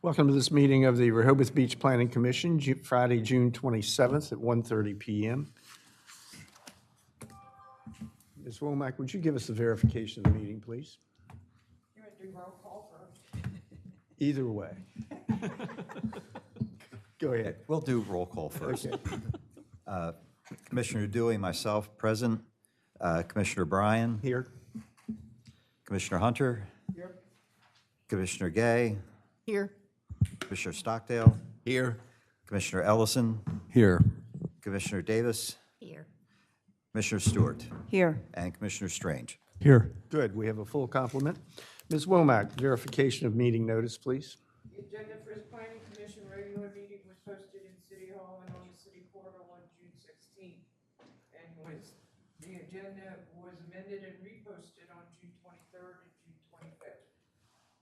Welcome to this meeting of the Rehoboth Beach Planning Commission, Friday, June 27th at 1:30 p.m. Ms. Womack, would you give us the verification of the meeting, please? You want to do roll call first? Either way. Go ahead. We'll do roll call first. Okay. Commissioner Dewey, myself, present. Commissioner Bryan, Here. Commissioner Hunter, Here. Commissioner Gay, Here. Commissioner Stockdale, Here. Commissioner Ellison, Here. Commissioner Davis, Here. Commissioner Stewart, Here. and Commissioner Strange. Here. Good, we have a full complement. Ms. Womack, verification of meeting notice, please. The agenda for this planning commission regular meeting was posted in City Hall and on the city portal on June 16th. And the agenda was amended and reposted on June 23rd and June 25th.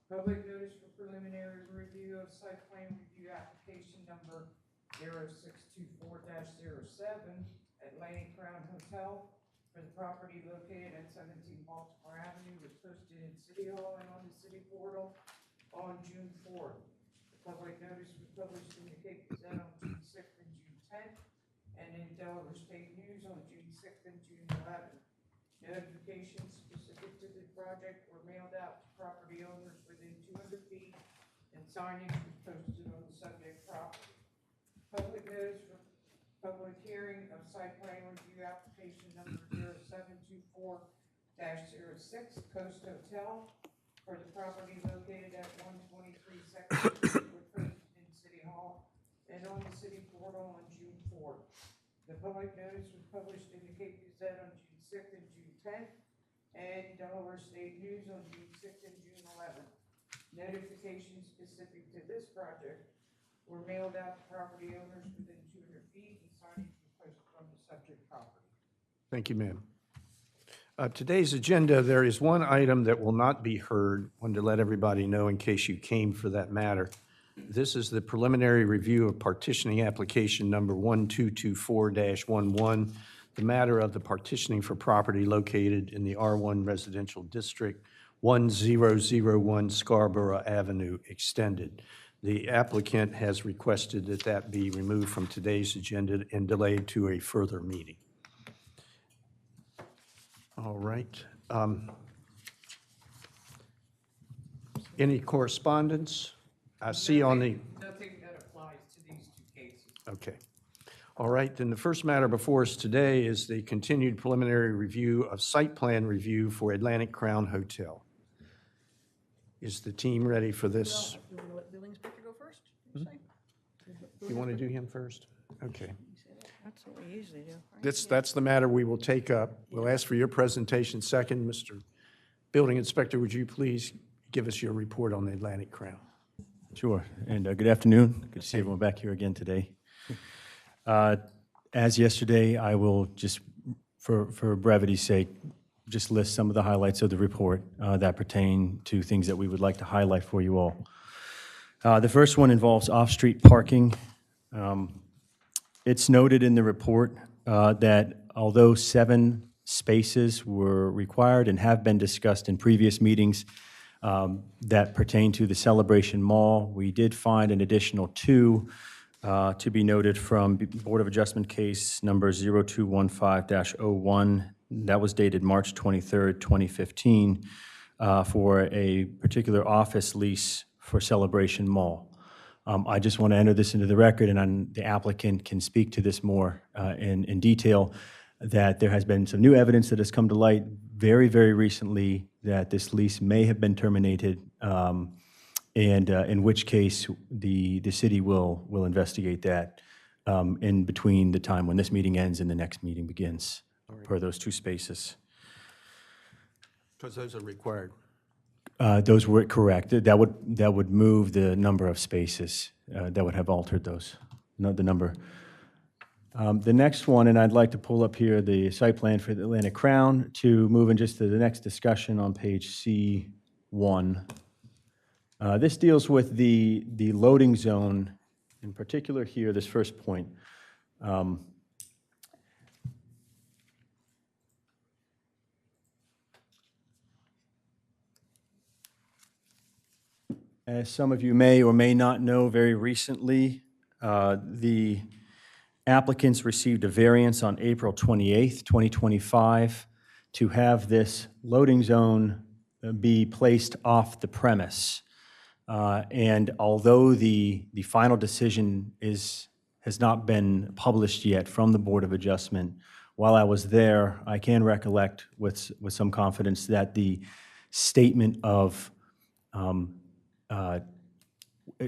Public notice for preliminary review of site plan review application number 0624-07 Atlantic Crowne Hotel for the property located at 17 Baltimore Avenue was posted in City Hall and on the city portal on June 4th. The public notice was published in the Cape Gazette on June 6th and June 10th, and in Delaware State News on June 6th and June 11th. Notifications specific to the project were mailed out to property owners within 200 feet, and signage was posted on the subject property. Public notice for public hearing of site plan review application number 0724-06 Coast Hotel for the property located at 123 Secondary Commerc in City Hall and on the city portal on June 4th. The public notice was published in the Cape Gazette on June 6th and June 10th, and Delaware State News on June 6th and June 11th. Notifications specific to this project were mailed out to property owners within 200 feet, and signage was posted on the subject property. Thank you, ma'am. Today's agenda, there is one item that will not be heard. Wanted to let everybody know in case you came for that matter. This is the preliminary review of partitioning application number 1224-11, the matter of the partitioning for property located in the R1 Residential District, 1001 Scarborough Avenue Extended. The applicant has requested that that be removed from today's agenda and delayed to a further meeting. All right. Any correspondence? I see on the, Nothing that applies to these two cases. okay. All right, then the first matter before us today is the continued preliminary review of site plan review for Atlantic Crowne Hotel. Is the team ready for this? You want to let building inspector go first? You say? You want to do him first? Okay. That's what we usually do, right? That's the matter we will take up. We'll ask for your presentation second. Mr. Building Inspector, would you please give us your report on the Atlantic Crowne? Sure. And good afternoon. Good to see everyone back here again today. As yesterday, I will just, for brevity's sake, just list some of the highlights of the report that pertain to things that we would like to highlight for you all. The first one involves off-street parking. It's noted in the report that although 7 spaces were required and have been discussed in previous meetings that pertain to the Celebration Mall, we did find an additional 2 to be noted from Board of Adjustment case number 0215-01. That was dated March 23rd, 2015, for a particular office lease for Celebration Mall. I just want to enter this into the record, and the applicant can speak to this more in detail, that there has been some new evidence that has come to light very, very recently that this lease may have been terminated, and in which case the city will investigate that in between the time when this meeting ends and the next meeting begins, per those 2 spaces. Because those are required. Those were correct. That would move the number of spaces. That would have altered those, not the number. The next one, and I'd like to pull up here the site plan for the Atlantic Crowne to move in just to the next discussion on page C1. This deals with the loading zone, in particular here, this first point. As some of you may or may not know, very recently, the applicants received a variance on April 28th, 2025, to have this loading zone be placed off the premise. And although the final decision has not been published yet from the Board of Adjustment, while I was there, I can recollect with some confidence that the statement of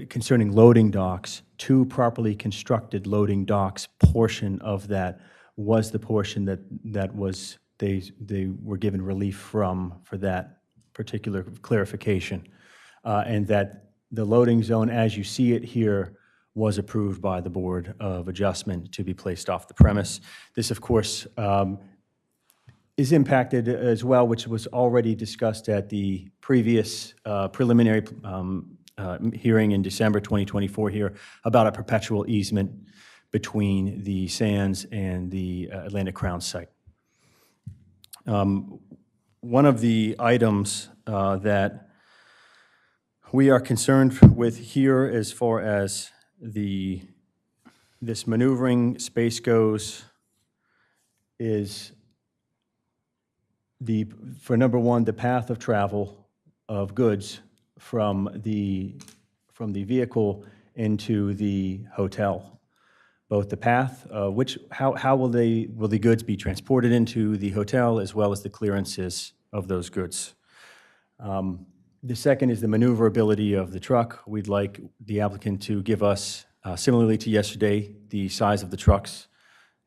concerning loading docks, two properly constructed loading docks portion of that was the portion that was they were given relief from for that particular clarification, and that the loading zone, as you see it here, was approved by the Board of Adjustment to be placed off the premise. This, of course, is impacted as well, which was already discussed at the previous preliminary hearing in December 2024 here about a perpetual easement between the Sands and the Atlantic Crowne site. One of the items that we are concerned with here as far as this maneuvering space goes is for number one, the path of travel of goods from the vehicle into the hotel. Both the path, how will the goods be transported into the hotel, as well as the clearances of those goods. The second is the maneuverability of the truck. We'd like the applicant to give us, similarly to yesterday, the size of the trucks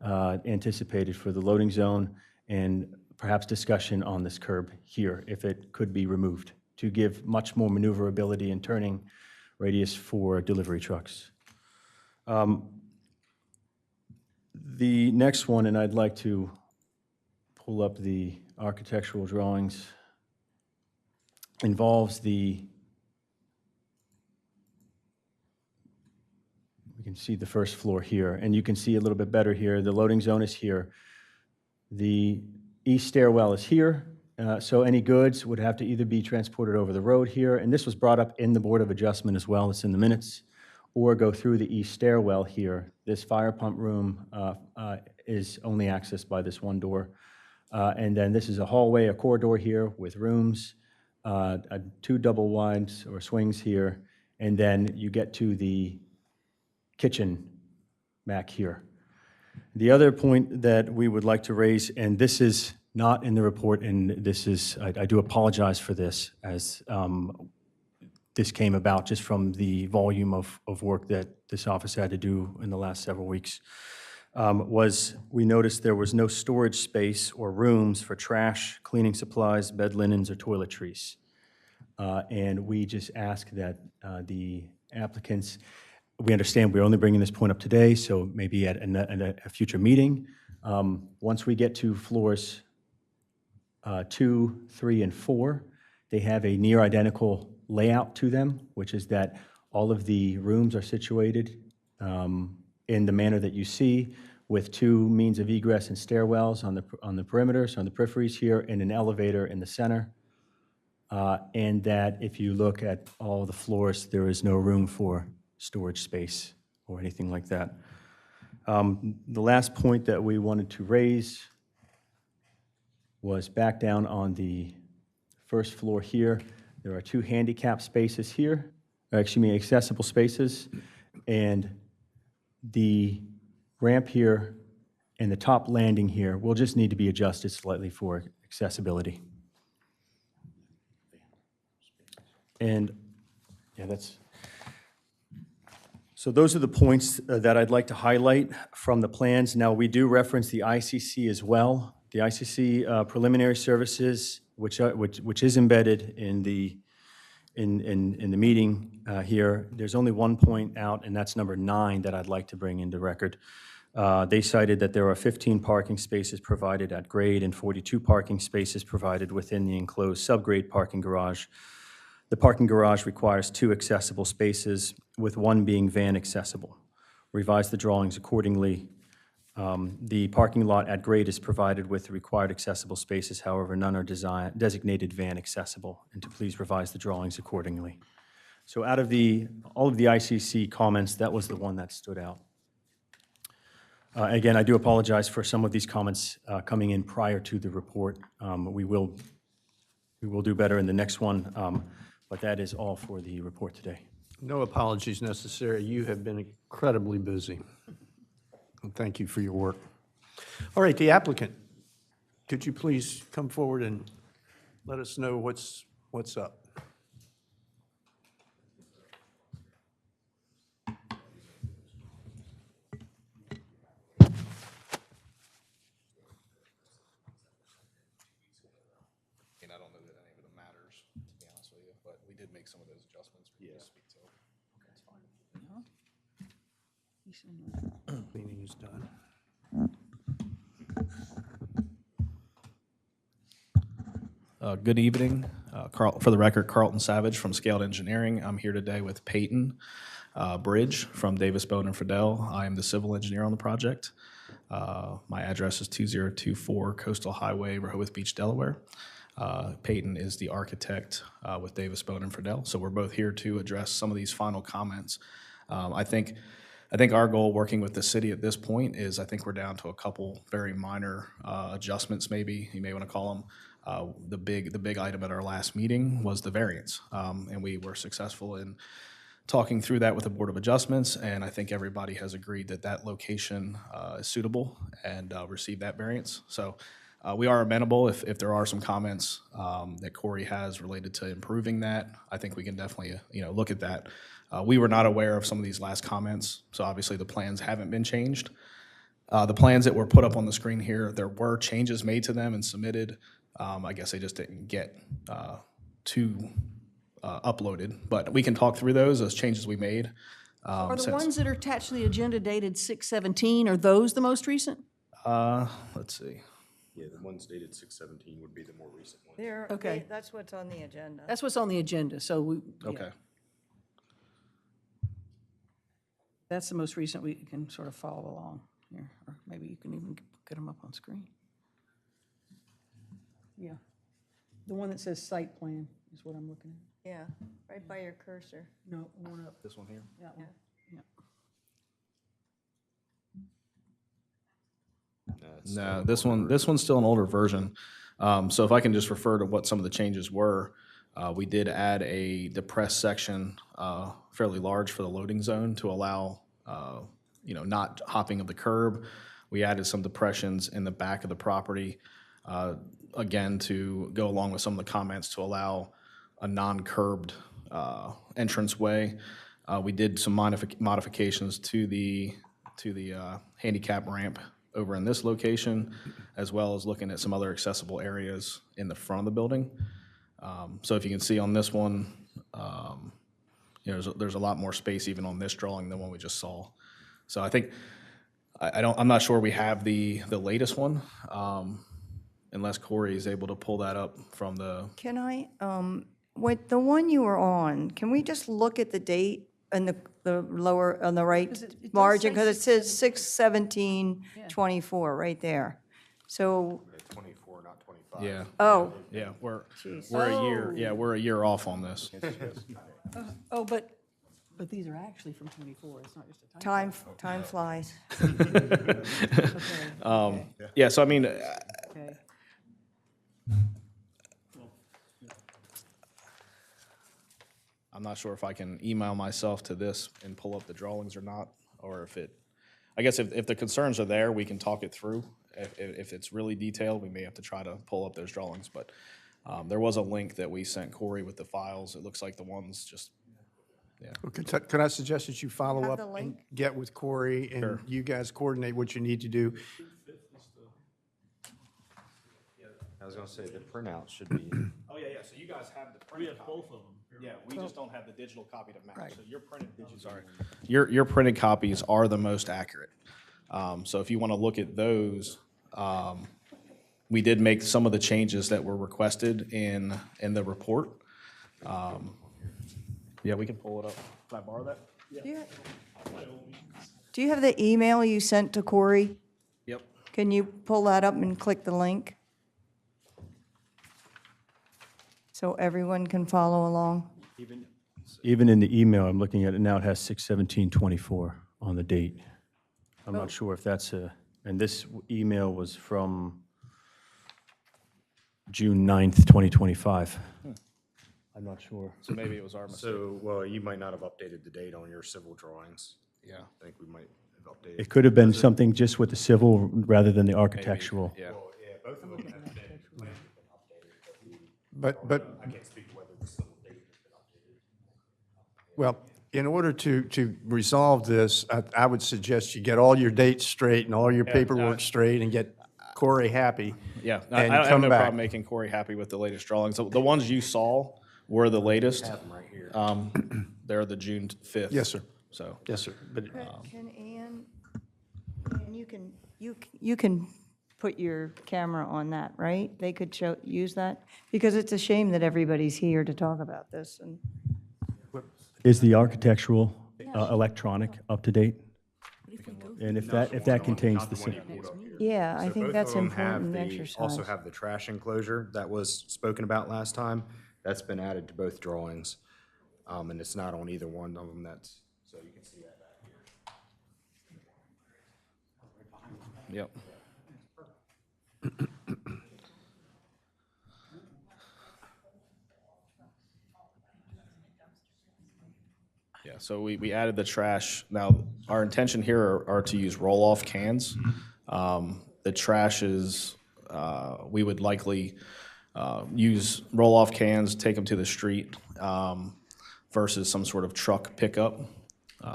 anticipated for the loading zone, and perhaps discussion on this curb here, if it could be removed, to give much more maneuverability and turning radius for delivery trucks. The next one, and I'd like to pull up the architectural drawings, involves we can see the first floor here, and you can see a little bit better here. The loading zone is here. The east stairwell is here, so any goods would have to either be transported over the road here, and this was brought up in the Board of Adjustment as well, it's in the minutes, or go through the east stairwell here. This fire pump room is only accessed by this one door. And then this is a hallway, a corridor here with rooms, two double wides or swings here, and then you get to the kitchen back here. The other point that we would like to raise, and this is not in the report, and this is, I do apologize for this, as this came about just from the volume of work that this office had to do in the last several weeks, was we noticed there was no storage space or rooms for trash, cleaning supplies, bed linens, or toiletries. And we just ask that the applicants, we understand we're only bringing this point up today, so maybe at a future meeting, once we get to floors 2, 3, and 4, they have a near identical layout to them, which is that all of the rooms are situated in the manner that you see, with two means of egress and stairwells on the perimeter, so on the peripheries here, and an elevator in the center. And that if you look at all the floors, there is no room for storage space or anything like that. The last point that we wanted to raise was back down on the first floor here. There are two handicap spaces here, accessible spaces, and the ramp here and the top landing here will just need to be adjusted slightly for accessibility. And yeah, so those are the points that I'd like to highlight from the plans. Now, we do reference the ICC as well. The ICC preliminary services, which is embedded in the meeting here. There's only one point out, and that's number 9 that I'd like to bring into record. They cited that there are 15 parking spaces provided at grade and 42 parking spaces provided within the enclosed subgrade parking garage. The parking garage requires 2 accessible spaces, with 1 being van accessible. Revise the drawings accordingly. The parking lot at grade is provided with the required accessible spaces, however, none are designated van accessible, and to please revise the drawings accordingly. So out of all of the ICC comments, that was the one that stood out. Again, I do apologize for some of these comments coming in prior to the report. We will do better in the next one, but that is all for the report today. No apologies necessary. You have been incredibly busy. And thank you for your work. All right, the applicant, could you please come forward and let us know what's up? And I don't know that any of it matters, to be honest with you, but we did make some of those adjustments we need to speak to. Cleaning is done. Good evening. For the record, Carlton Savage from Scaled Engineering. I'm here today with Peyton Bridge from Davis Bone and Friedel. I am the civil engineer on the project. My address is 2024 Coastal Highway, Rehoboth Beach, Delaware. Peyton is the architect with Davis Bone and Friedel, so we're both here to address some of these final comments. I think our goal working with the city at this point is I think we're down to a couple very minor adjustments, maybe you may want to call them. The big item at our last meeting was the variance, and we were successful in talking through that with the Board of Adjustments, and I think everybody has agreed that that location is suitable and received that variance. So we are amenable if there are some comments that Corey has related to improving that. I think we can definitely look at that. We were not aware of some of these last comments, so obviously the plans haven't been changed. The plans that were put up on the screen here, there were changes made to them and submitted. I guess they just didn't get uploaded, but we can talk through those changes we made. Are the ones that are attached to the agenda dated 6/17, are those the most recent? Let's see. Yeah, the ones dated 6/17 would be the more recent ones. There, Okay. that's what's on the agenda. That's what's on the agenda, so yeah. Okay. That's the most recent, we can sort of follow along here, or maybe you can even get them up on screen. Yeah. The one that says site plan is what I'm looking at. Yeah, right by your cursor. No, one up, This one here. that one. Yeah. No, this one's still an older version. So if I can just refer to what some of the changes were, we did add a depressed section, fairly large for the loading zone to allow, not hopping of the curb. We added some depressions in the back of the property, again, to go along with some of the comments to allow a non-curbed entranceway. We did some modifications to the handicap ramp over in this location, as well as looking at some other accessible areas in the front of the building. So if you can see on this one, there's a lot more space even on this drawing than what we just saw. So I think, I'm not sure we have the latest one, unless Corey is able to pull that up from the, Can I, with the one you were on, can we just look at the date and the lower, on the right it does margin? say Because it says 6/17/24 right there. So, 24, not 25. yeah, oh, yeah, we're Jeez. we're a year off on this. Oh, but these are actually from 24, it's not just a typo. time flies. Okay, Yeah, so I mean, okay. I'm not sure if I can email myself to this and pull up the drawings or not, or if I guess if the concerns are there, we can talk it through. If it's really detailed, we may have to try to pull up those drawings, but there was a link that we sent Corey with the files. It looks like the ones just, Well, Could I suggest that you follow Have up the and link? get with Corey and you guys coordinate what you need to do? I was gonna say, the printout should be, oh, yeah, so you guys have the printed copy. We have both of them. Yeah, we just don't have the digital copy to match. So your printed, sorry. Your printed copies are the most accurate. So if you want to look at those, we did make some of the changes that were requested in the report. Yeah, we can pull it up. Can I borrow that? Do you have the email you sent to Corey? Yep. Can you pull that up and click the link? So everyone can follow along? Even in the email, I'm looking at it now, it has 6/17/24 on the date. I'm not sure if that's and this email was from June 9th, 2025. I'm not sure. So maybe it was our mistake. So, well, you might not have updated the date on your civil drawings. Yeah. I think we might have updated. It could have been something just with the civil rather than the architectural. Yeah. Both of them have been updated. But, I can't speak to whether the civil date has been updated. well, in order to resolve this, I would suggest you get all your dates straight and all your paperwork straight and get Corey happy. Yeah, And I have come no back. problem making Corey happy with the latest drawings. The ones you saw were the latest. Right here. They're the June 5th. Yes, sir. So, Yes, sir. But Can Ann, you can put your camera on that, right? They could use that? Because it's a shame that everybody's here to talk about this, and Is the architectural electronic up to date? And if that contains the civil. yeah, I So think both that's of them have important the- exercise. Also have the trash enclosure that was spoken about last time. That's been added to both drawings. And it's not on either one of them, that's, so you can see that back here. yep. Yeah, so we added the trash. Now, our intention here are to use roll-off cans. The trash is, we would likely use roll-off cans, take them to the street versus some sort of truck pickup.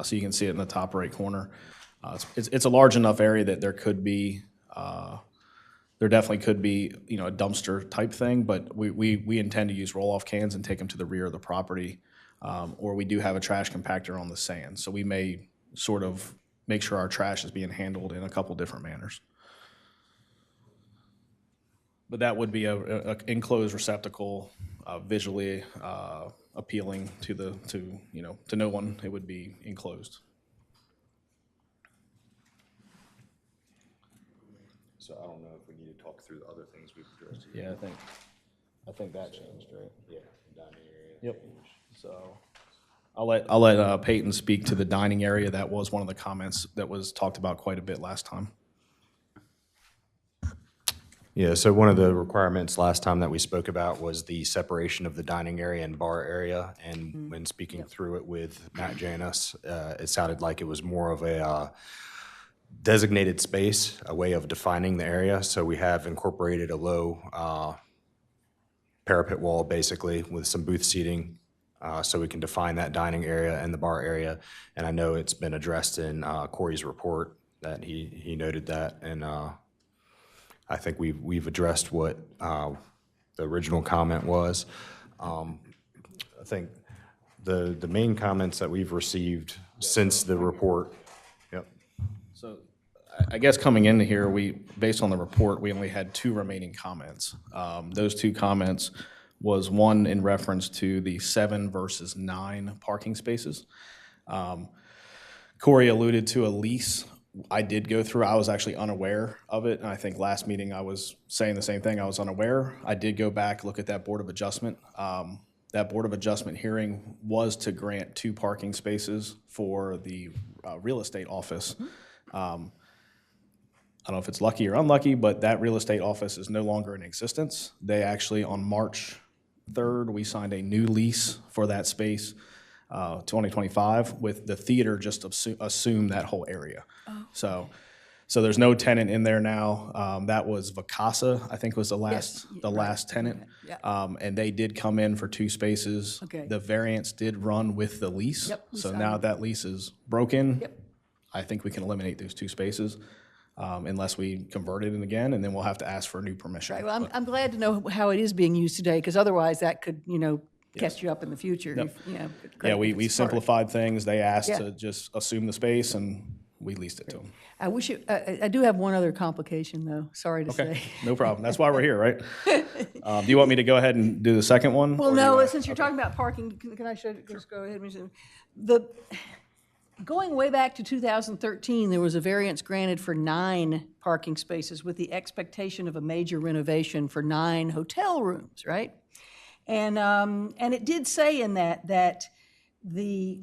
So you can see it in the top right corner. It's a large enough area that there could be, there definitely could be, you know, a dumpster type thing, but we intend to use roll-off cans and take them to the rear of the property. Or we do have a trash compactor on the sand. So we may sort of make sure our trash is being handled in a couple different manners. But that would be a enclosed receptacle, visually appealing to no one. It would be enclosed. So I don't know if we need to talk through the other things we've addressed here. Yeah, I think that changed, right? Yeah, dining area. Yep. So I'll let Peyton speak to the dining area. That was one of the comments that was talked about quite a bit last time. Yeah, so one of the requirements last time that we spoke about was the separation of the dining area and bar area. And when speaking through it with Matt Janus, it sounded like it was more of a designated space, a way of defining the area. So we have incorporated a low parapet wall, basically, with some booth seating, so we can define that dining area and the bar area. And I know it's been addressed in Corey's report that he noted that, and I think we've addressed what the original comment was. I think the main comments that we've received since the report. Yep. So I guess coming into here, based on the report, we only had 2 remaining comments. Those 2 comments was one in reference to the 7 versus 9 parking spaces. Corey alluded to a lease. I did go through, I was actually unaware of it, and I think last meeting I was saying the same thing, I was unaware. I did go back, look at that Board of Adjustment. That Board of Adjustment hearing was to grant 2 parking spaces for the real estate office. I don't know if it's lucky or unlucky, but that real estate office is no longer in existence. They actually, on March 3rd, we signed a new lease for that space, 2025, with the theater just assume that whole area. So there's no tenant in there now. That was Vacasa, I think was the last tenant. Yeah. And they did come in for 2 spaces. Okay. The variance did run with the lease. Yep, we So signed now it. that lease is broken. Yep. I think we can eliminate those 2 spaces unless we convert it in again, and then we'll have to ask for new permission. Right, well, I'm glad to know how it is being used today, because otherwise that could, catch you up in the future. Yep. if, Yeah, great we if it's part. simplified things. They asked Yeah. to just assume the space, and we leased it to them. I wish I do have one other complication, though, sorry to Okay, say. no problem. That's why we're here, right? Do you want me to go ahead and do the second one? Well, or do you no, wanna- since you're talking about parking, can I just go ahead and mention, going way back to 2013, there was a variance granted for 9 parking spaces with the expectation of a major renovation for 9 hotel rooms, right? And it did say in that the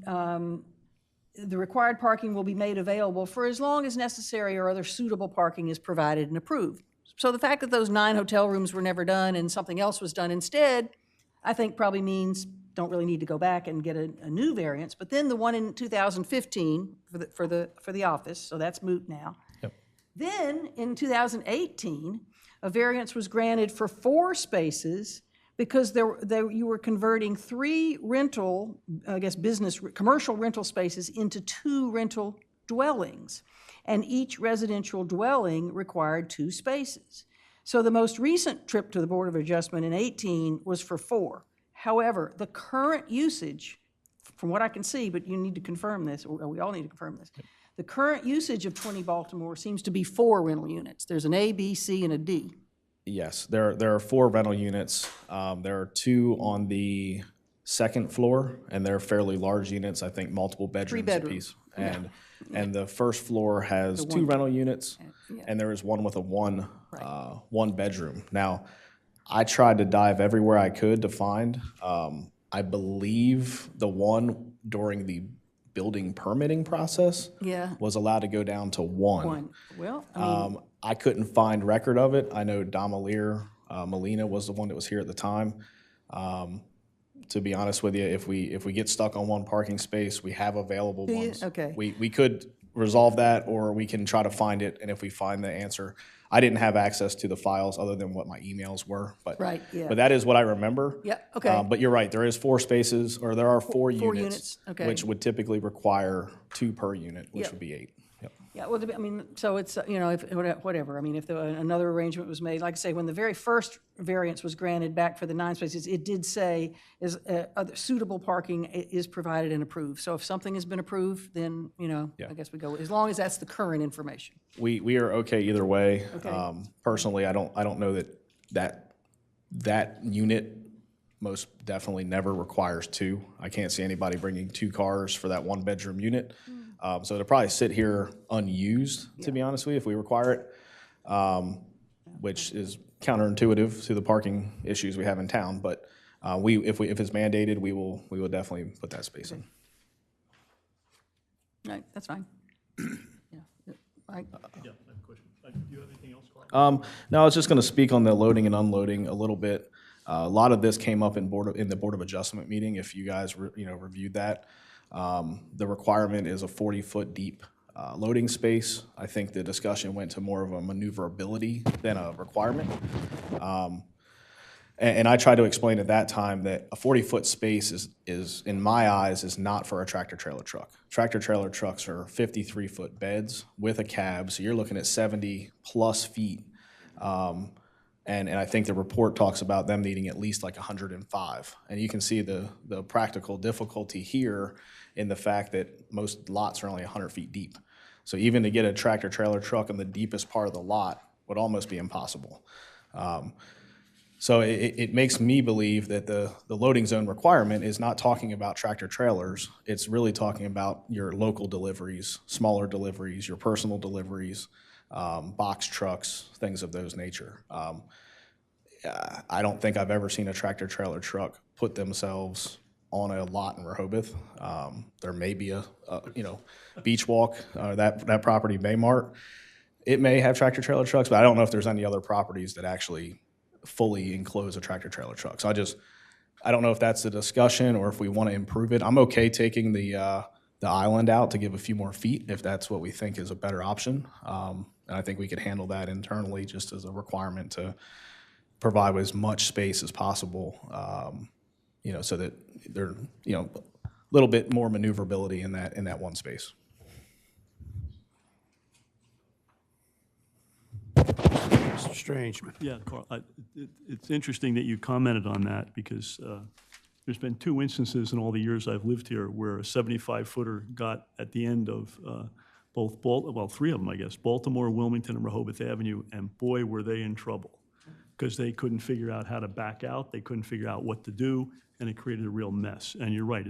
required parking will be made available for as long as necessary or other suitable parking is provided and approved. So the fact that those 9 hotel rooms were never done and something else was done instead, I think probably means don't really need to go back and get a new variance. But then the one in 2015 for the office, so that's moot now. Yep. Then in 2018, a variance was granted for 4 spaces because you were converting 3 rental, I guess commercial rental spaces into 2 rental dwellings. And each residential dwelling required 2 spaces. So the most recent trip to the Board of Adjustment in 18 was for 4. However, the current usage, from what I can see, but you need to confirm this, or we all need to confirm this, the current usage of 20 Baltimore seems to be 4 rental units. There's an A, B, C, and a D. Yes, there are 4 rental units. There are 2 on the second floor, and they're fairly large units, I think multiple bedrooms bedrooms. apiece. And the first floor has 2 rental units, Yeah. and there is one with a one bedroom. Now, I tried to dive everywhere I could to find. I believe the one during the building permitting process Yeah. was allowed to go down to 1. One. Well, I mean, I couldn't find record of it. I know Molina was the one that was here at the time. To be honest with you, if we get stuck on one parking space, we have available Do you? ones. Okay. We could resolve that, or we can try to find it, and if we find the answer, I didn't have access to the files other than what my emails were, but Right, yeah. but that is what I remember. Yeah, okay. But you're right. There is 4 spaces, or there are 4 4 units, units, okay. which would typically require 2 per unit, which Yep. would be 8. Yep. yeah, well, I mean, so it's, if, whatever. I mean, if another arrangement was made, like I say, when the very first variance was granted back for the 9 spaces, it did say other suitable parking is provided and approved. So if something has been approved, then, I guess we go, as long as that's the current information. We are okay either way. Okay. Personally, I don't know that unit most definitely never requires 2. I can't see anybody bringing 2 cars for that 1 bedroom unit. So it'll probably sit here unused, to be honest with you, if we require it, which is counterintuitive to the parking issues we have in town. But if it's mandated, we will definitely put that space in. All right, that's fine. Yeah. Right. Yeah, I have a question. Do you have anything else, Carl? No, I was just going to speak on the loading and unloading a little bit. A lot of this came up in the Board of Adjustment meeting, if you guys reviewed that. The requirement is a 40-foot deep loading space. I think the discussion went to more of a maneuverability than a requirement. And I tried to explain at that time that a 40-foot space is, in my eyes, is not for a tractor-trailer truck. Tractor-trailer trucks are 53-foot beds with a cab, so you're looking at 70-plus feet. And I think the report talks about them needing at least like 105. And you can see the practical difficulty here in the fact that most lots are only 100 feet deep. So even to get a tractor-trailer truck in the deepest part of the lot would almost be impossible. So it makes me believe that the loading zone requirement is not talking about tractor-trailers. It's really talking about your local deliveries, smaller deliveries, your personal deliveries, box trucks, things of those nature. I don't think I've ever seen a tractor-trailer truck put themselves on a lot in Rehoboth. There may be a Beach Walk, that property, Baymart. It may have tractor-trailer trucks, but I don't know if there's any other properties that actually fully enclose a tractor-trailer truck. So I don't know if that's the discussion or if we want to improve it. I'm okay taking the island out to give a few more feet if that's what we think is a better option. And I think we could handle that internally just as a requirement to provide as much space as possible, so that there, a little bit more maneuverability in that one space. Mr. Strange. Yeah, Carl, it's interesting that you commented on that because there's been 2 instances in all the years I've lived here where a 75-footer got at the end of 3 of them, I guess, Baltimore, Wilmington, and Rehoboth Avenue, and boy, were they in trouble because they couldn't figure out how to back out, they couldn't figure out what to do, and it created a real mess. And you're right,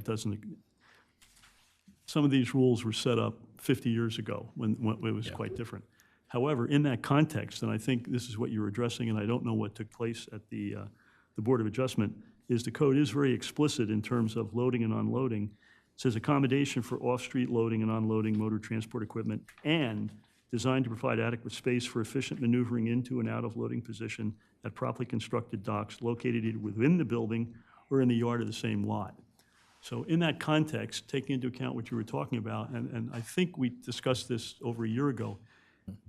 some of these rules were set up 50 years ago when it was quite different. However, in that context, and I think this is what you're addressing, and I don't know what took place at the Board of Adjustment, is the code is very explicit in terms of loading and unloading, says accommodation for off-street loading and unloading motor transport equipment and designed to provide adequate space for efficient maneuvering into and out of loading position at properly constructed docks located either within the building or in the yard of the same lot. So in that context, taking into account what you were talking about, and I think we discussed this over a year ago,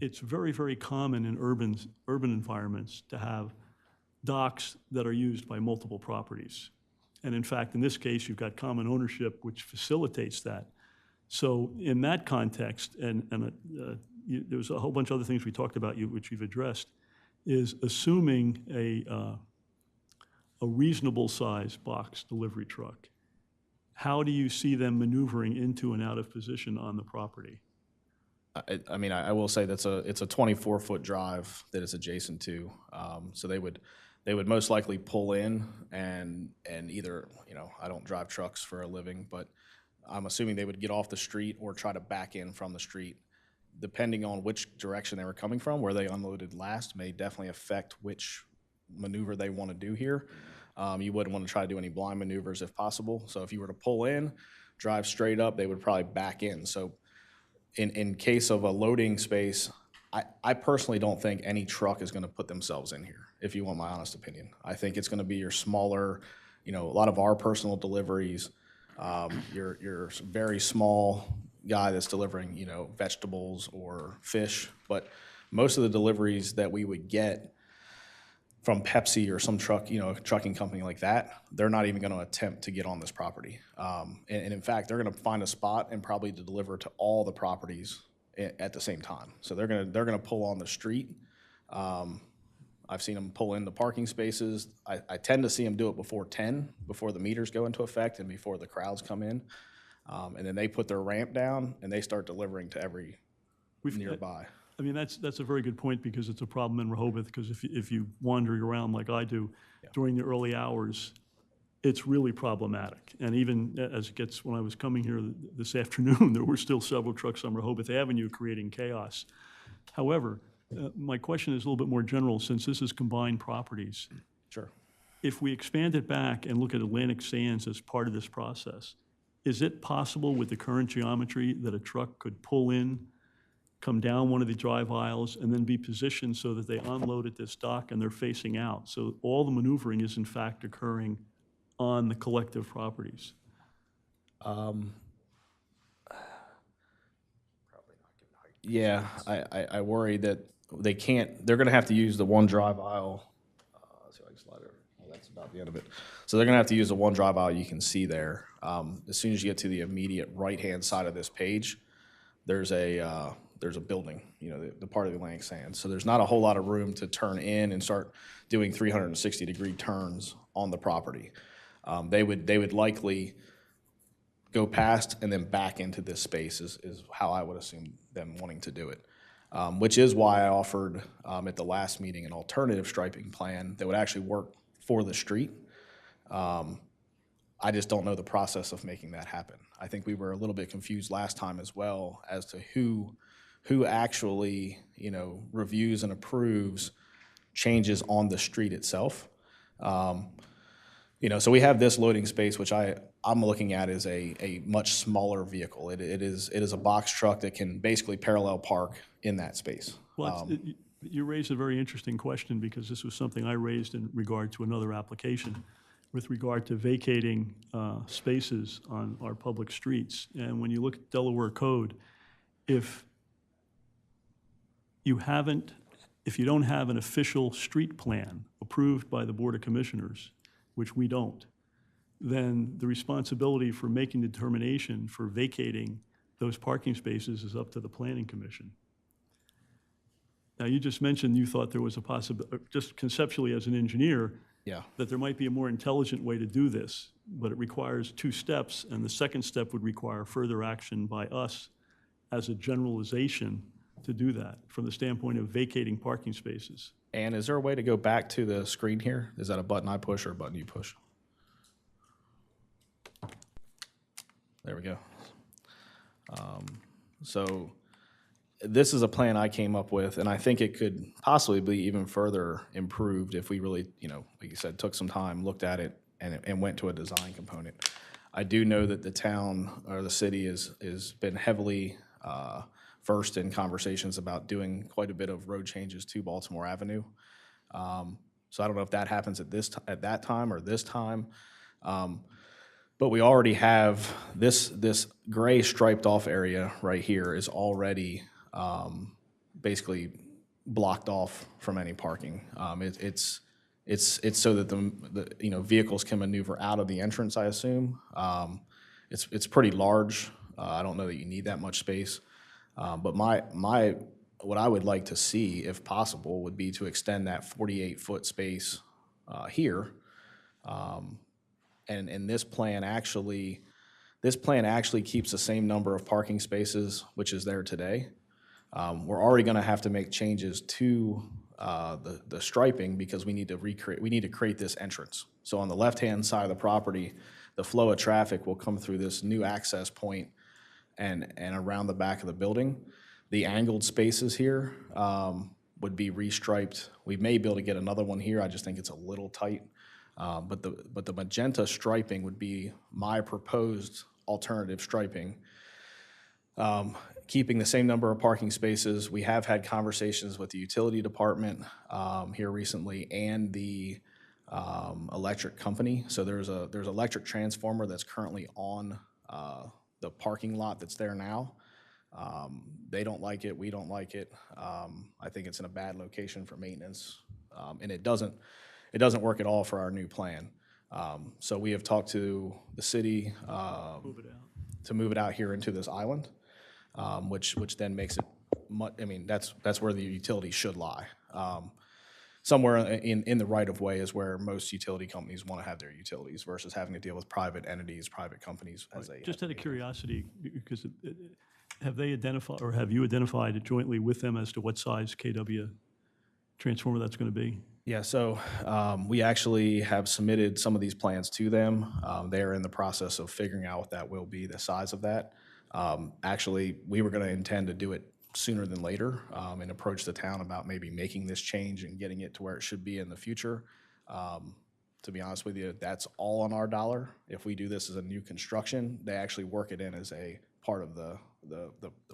it's very, very common in urban environments to have docks that are used by multiple properties. And in fact, in this case, you've got common ownership, which facilitates that. So in that context, there was a whole bunch of other things we talked about, which you've addressed, is assuming a reasonable size box delivery truck. How do you see them maneuvering into and out of position on the property? I mean, I will say it's a 24-foot drive that it's adjacent to. So they would most likely pull in and either, I don't drive trucks for a living, but I'm assuming they would get off the street or try to back in from the street. Depending on which direction they were coming from, where they unloaded last may definitely affect which maneuver they want to do here. You wouldn't want to try to do any blind maneuvers if possible. So if you were to pull in, drive straight up, they would probably back in. So in case of a loading space, I personally don't think any truck is going to put themselves in here, if you want my honest opinion. I think it's going to be your smaller, a lot of our personal deliveries, your very small guy that's delivering, vegetables or fish. But most of the deliveries that we would get from Pepsi or some truck, a trucking company like that, they're not even going to attempt to get on this property. And in fact, they're going to find a spot and probably to deliver to all the properties at the same time. So they're going to pull on the street. I've seen them pull into parking spaces. I tend to see them do it before 10, before the meters go into effect and before the crowds come in. And then they put their ramp down and they start delivering to every nearby. I mean, that's a very good point, because it's a problem in Rehoboth, because if you wander around like I do during the early hours, it's really problematic. And even as it gets, when I was coming here this afternoon, there were still several trucks on Rehoboth Avenue creating chaos. However, my question is a little bit more general, since this is combined properties. Sure. If we expand it back and look at Atlantic Sands as part of this process, is it possible with the current geometry that a truck could pull in, come down one of the drive aisles, and then be positioned so that they unload at this dock and they're facing out? So all the maneuvering is in fact occurring on the collective properties. Yeah, I worry that they can't, they're going to have to use the one drive aisle. See if I can slide over. Oh, that's about the end of it. So they're going to have to use the one drive aisle you can see there. As soon as you get to the immediate right-hand side of this page, there's a building, the part of the Atlantic Sands. So there's not a whole lot of room to turn in and start doing 360-degree turns on the property. They would likely go past and then back into this space is how I would assume them wanting to do it. Which is why I offered at the last meeting an alternative striping plan that would actually work for the street. I just don't know the process of making that happen. I think we were a little bit confused last time as well as to who actually, reviews and approves changes on the street itself. So we have this loading space, which I'm looking at as a much smaller vehicle. It is a box truck that can basically parallel park in that space. Well, you raised a very interesting question, because this was something I raised in regard to another application with regard to vacating spaces on our public streets. And when you look at Delaware code, if you don't have an official street plan approved by the Board of Commissioners, which we don't, then the responsibility for making the determination for vacating those parking spaces is up to the Planning Commission. Now, you just mentioned you thought there was a possibility, just conceptually as an engineer, that there might be a more intelligent way to do this, but it requires 2 steps, and the second step would require further action by us as a generalization to do that from the standpoint of vacating parking spaces. And is there a way to go back to the screen here? Is that a button I push or a button you push? There we go. So this is a plan I came up with, and I think it could possibly be even further improved if we really, like you said, took some time, looked at it, and went to a design component. I do know that the town or the city is been heavily versed in conversations about doing quite a bit of road changes to Baltimore Avenue. So I don't know if that happens at that time or this time. But we already have this gray striped off area right here is already basically blocked off from any parking. It's so that the vehicles can maneuver out of the entrance, I assume. It's pretty large. I don't know that you need that much space. But what I would like to see, if possible, would be to extend that 48-foot space here. And this plan actually keeps the same number of parking spaces, which is there today. We're already going to have to make changes to the striping because we need to create this entrance. So on the left-hand side of the property, the flow of traffic will come through this new access point and around the back of the building. The angled spaces here would be restriped. We may be able to get another one here. I just think it's a little tight. But the magenta striping would be my proposed alternative striping. Keeping the same number of parking spaces. We have had conversations with the utility department here recently and the electric company. So there's electric transformer that's currently on the parking lot that's there now. They don't like it. We don't like it. I think it's in a bad location for maintenance, and it doesn't work at all for our new plan. So we have talked to the city to move it out here into this island, which then makes it that's where the utility should lie. Somewhere in the right of way is where most utility companies want to have their utilities versus having to deal with private entities, private companies. Just out of curiosity, because have they identified, or have you identified it jointly with them as to what size KW transformer that's going to be? Yeah, so we actually have submitted some of these plans to them. They're in the process of figuring out what that will be, the size of that. Actually, we were going to intend to do it sooner than later and approach the town about maybe making this change and getting it to where it should be in the future. To be honest with you, that's all on our dollar. If we do this as a new construction, they actually work it in as a part of the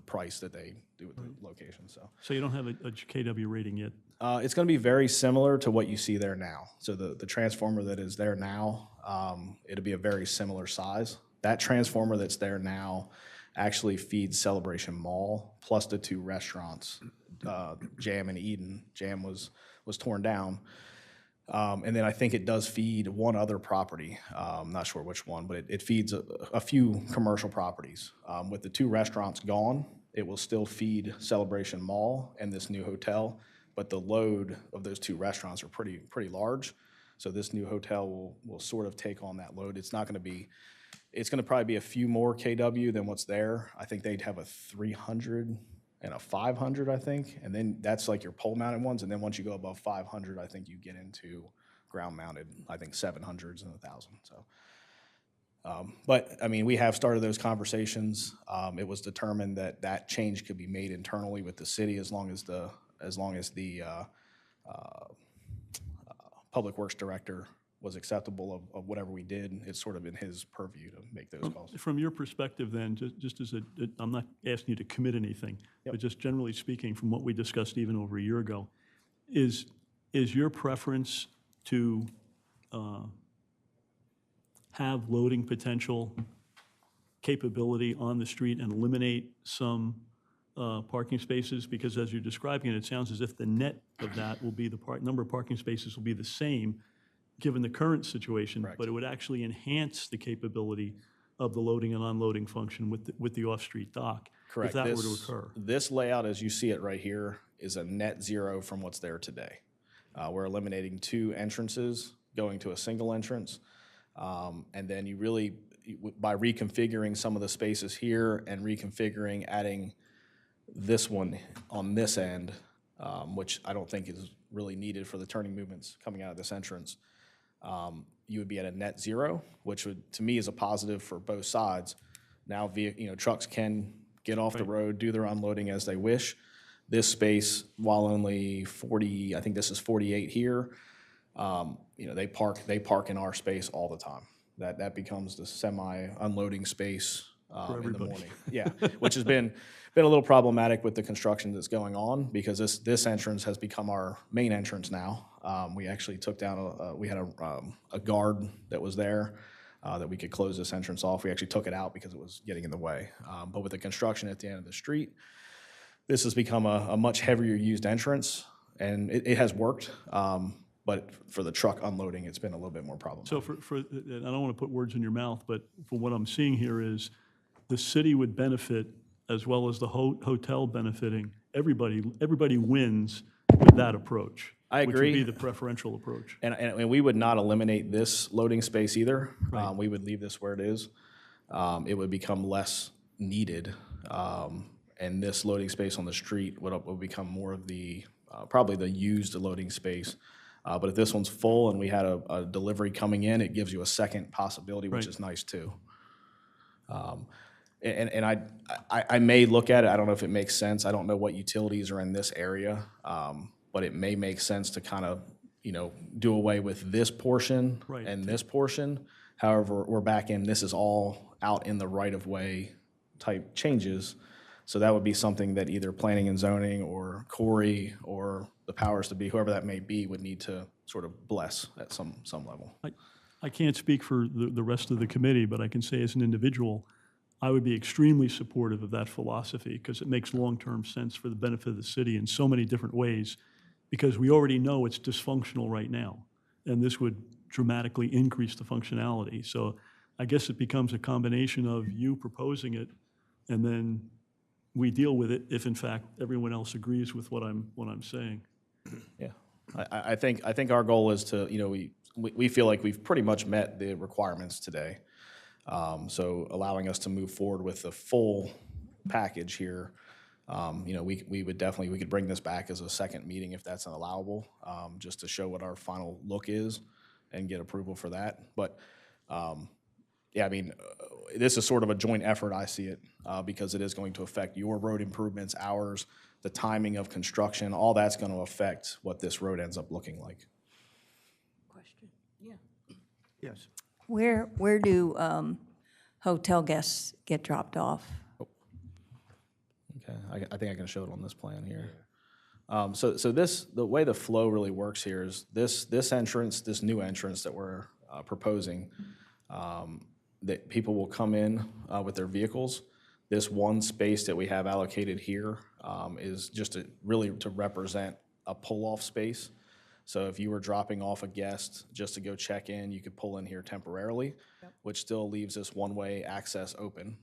price that they do with the location. So you don't have a KW rating yet? It's going to be very similar to what you see there now. So the transformer that is there now, it'll be a very similar size. That transformer that's there now actually feeds Celebration Mall plus the two restaurants, Jam and Eden. Jam was torn down. And then I think it does feed one other property. I'm not sure which one, but it feeds a few commercial properties. With the two restaurants gone, it will still feed Celebration Mall and this new hotel, but the load of those two restaurants are pretty large. So this new hotel will sort of take on that load. It's going to probably be a few more KW than what's there. I think they'd have a 300 and a 500, I think. And then that's like your pole mounted ones. And then once you go above 500, I think you get into ground mounted, I think 700s and 1,000. So, but I mean, we have started those conversations. It was determined that change could be made internally with the city as long as the Public Works Director was acceptable of whatever we did. It's sort of in his purview to make those calls. From your perspective then, just as I'm not asking you to commit anything, but just generally speaking from what we discussed even over a year ago, is your preference to have loading potential capability on the street and eliminate some parking spaces? Because as you're describing it, it sounds as if the net of that will be number of parking spaces will be the same given the current situation, Correct. But it would actually enhance the capability of the loading and unloading function with the off-street dock. Correct. If that were to occur. This layout, as you see it right here, is a net zero from what's there today. We're eliminating two entrances, going to a single entrance. And then you really, by reconfiguring some of the spaces here and reconfiguring, adding this one on this end, which I don't think is really needed for the turning movements coming out of this entrance, you would be at a net zero, which would, to me, is a positive for both sides. Now, trucks can get off the road, do their unloading as they wish. This space, while only 40, I think this is 48 here, they park in our space all the time. that becomes the semi-unloading space in the everybody. morning. Yeah, which has been a little problematic with the construction that's going on, because this entrance has become our main entrance now. We actually took down we had a guard that was there that we could close this entrance off. We actually took it out because it was getting in the way. But with the construction at the end of the street, this has become a much heavier used entrance, and it has worked. But for the truck unloading, it's been a little bit more problematic. So and I don't want to put words in your mouth, but for what I'm seeing here is the city would benefit as well as the hotel benefiting. Everybody wins with that approach. I Which agree. would be the preferential approach. And we would not eliminate this loading space either. We would leave this where it is. It would become less needed. And this loading space on the street would become more of the, probably the used loading space. But if this one's full and we had a delivery coming in, it gives you a second possibility, which Right. is nice too. And I may look at it, I don't know if it makes sense. I don't know what utilities are in this area, but it may make sense to kind of, do away with this portion Right. and this portion. However, we're back in, this is all out in the right-of-way type changes. So that would be something that either planning and zoning or Corey or the powers to be, whoever that may be, would need to sort of bless at some level. I can't speak for the rest of the committee, but I can say as an individual, I would be extremely supportive of that philosophy because it makes long-term sense for the benefit of the city in so many different ways, because we already know it's dysfunctional right now, and this would dramatically increase the functionality. So I guess it becomes a combination of you proposing it, and then we deal with it if in fact everyone else agrees with what I'm saying. Yeah, I think our goal is to, we feel like we've pretty much met the requirements today. So allowing us to move forward with the full package here, we could bring this back as a second meeting if that's allowable, just to show what our final look is and get approval for that. But yeah, I mean, this is sort of a joint effort, I see it, because it is going to affect your road improvements, ours, the timing of construction, all that's going to affect what this road ends up looking like. Question? Yeah. Yes. Where do hotel guests get dropped off? Okay, I think I can show it on this plan here. So the way the flow really works here is this entrance, this new entrance that we're proposing, that people will come in with their vehicles. This one space that we have allocated here is just really to represent a pull-off space. So if you were dropping off a guest just to go check in, you could pull in here temporarily, which still leaves this one-way access open.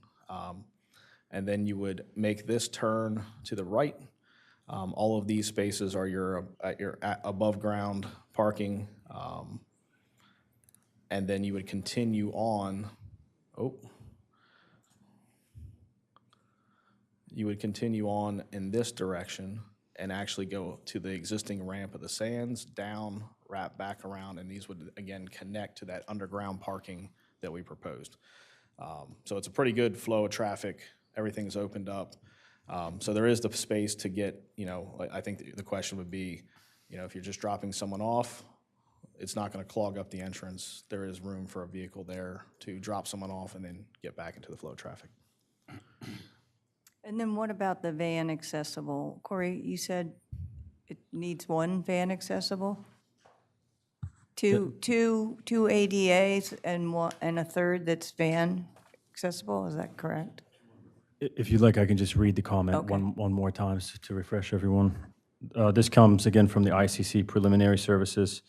And then you would make this turn to the right. All of these spaces are your above-ground parking. And then you would continue on. You would continue on in this direction and actually go to the existing ramp of the sands, down, wrap back around, and these would, again, connect to that underground parking that we proposed. So it's a pretty good flow of traffic. Everything's opened up. So there is the space to get, I think the question would be, if you're just dropping someone off, it's not going to clog up the entrance. There is room for a vehicle there to drop someone off and then get back into the flow of traffic. And then what about the van accessible? Corey, you said it needs one van accessible? Two ADAs and a third that's van accessible, is that correct? If you'd like, I can just read the comment Okay. one more time to refresh everyone. This comes again from the ICC preliminary services.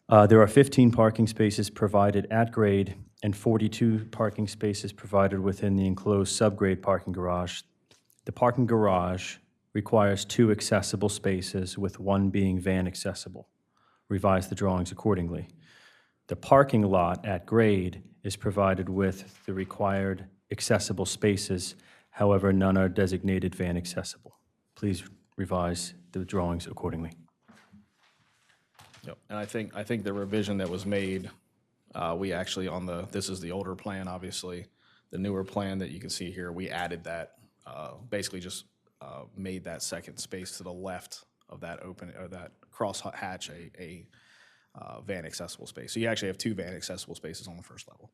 There are 15 parking spaces provided at grade and 42 parking spaces provided within the enclosed subgrade parking garage. The parking garage requires 2 accessible spaces, with 1 being van accessible. Revise the drawings accordingly. The parking lot at grade is provided with the required accessible spaces. However, none are designated van accessible. Please revise the drawings accordingly. Yep. And I think the revision that was made, we actually this is the older plan, obviously. The newer plan that you can see here, we added that, basically just made that second space to the left of that open, or that cross hatch a van accessible space. So you actually have 2 van accessible spaces on the first level.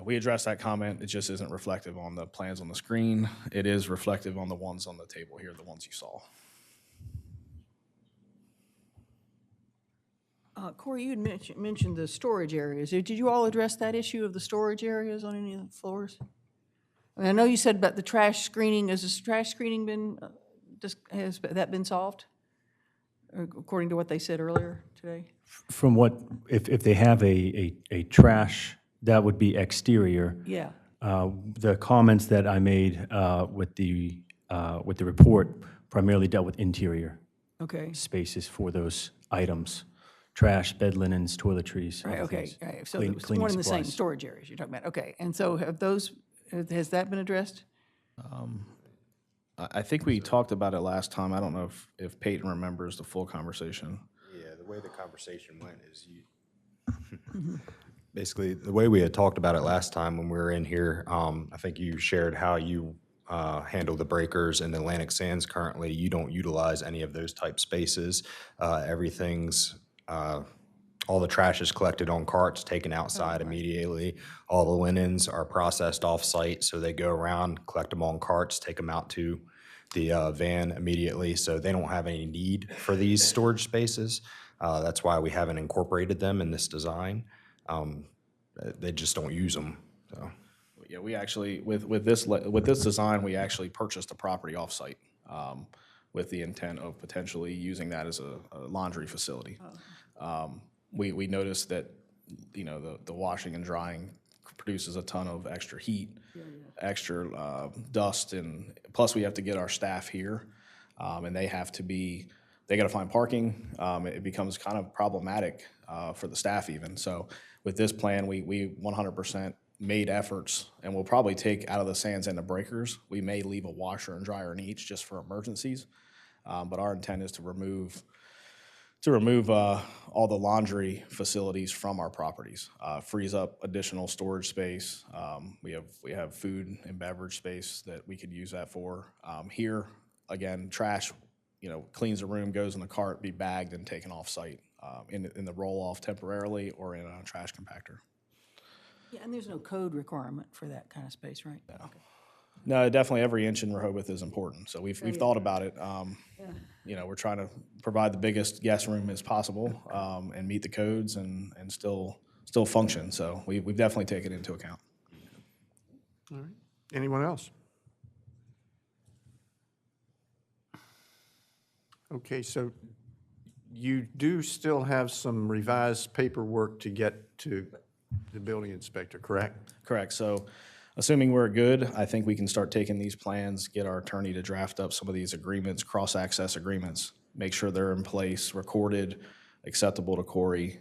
We addressed that comment. It just isn't reflective on the plans on the screen. It is reflective on the ones on the table here, the ones you saw. Corey, you had mentioned the storage areas. Did you all address that issue of the storage areas on any of the floors? I mean, I know you said about the trash screening. Has the trash screening been, has that been solved? According to what they said earlier today? From what, if they have a trash, that would be exterior. Yeah. The comments that I made with the report primarily dealt with interior Okay. spaces for those items. Trash, bed linens, toiletries. Right, other okay, things. right. So Clean- it's cleaning one and the same supplies. storage areas you're talking about. Okay, and so have those, has that been addressed? I think we talked about it last time. I don't know if Peyton remembers the full conversation. Yeah, the way the conversation went is basically, the way we had talked about it last time when we were in here, I think you shared how you handle the breakers in Atlantic Sands currently. You don't utilize any of those type spaces. Everything's, all the trash is collected on carts, taken outside immediately. All the linens are processed off-site, so they go around, collect them on carts, take them out to the van immediately, so they don't have any need for these storage spaces. That's why we haven't incorporated them in this design. They just don't use them, so. Yeah, we actually, with this design, we actually purchased a property off-site with the intent of potentially using that as a laundry facility. We noticed that, you know, the washing and drying produces a ton of extra heat, extra dust, and plus we have to get our staff here, and they got to find parking. It becomes kind of problematic for the staff even. So with this plan, we 100% made efforts, and we'll probably take out of the sands and the breakers. We may leave a washer and dryer in each just for emergencies, but our intent is to remove all the laundry facilities from our properties, frees up additional storage space. We have food and beverage space that we could use that for. Here, again, trash, you know, cleans the room, goes in the cart, be bagged and taken off-site in the roll-off temporarily or in a trash compactor. Yeah, and there's no code requirement for that kind of space, right? No. Okay. No, definitely every inch in Rehoboth is important, so we've thought about it. You know, we're trying to provide the biggest guest room as possible and meet the codes and still function, so we've definitely taken it into account. All right. Anyone else? Okay, so you do still have some revised paperwork to get to the building inspector, correct? Correct. So assuming we're good, I think we can start taking these plans, get our attorney to draft up some of these agreements, cross-access agreements, make sure they're in place, recorded, acceptable to Corey.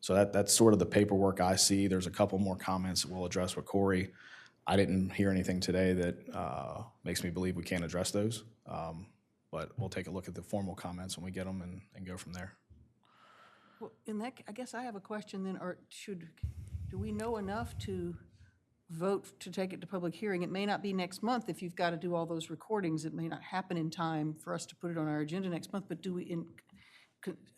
So that's sort of the paperwork I see. There's a couple more comments that we'll address with Corey. I didn't hear anything today that makes me believe we can't address those. But we'll take a look at the formal comments when we get them and go from there. Well, in that, I guess I have a question then, or do we know enough to vote to take it to public hearing? It may not be next month if you've got to do all those recordings. It may not happen in time for us to put it on our agenda next month, but do we,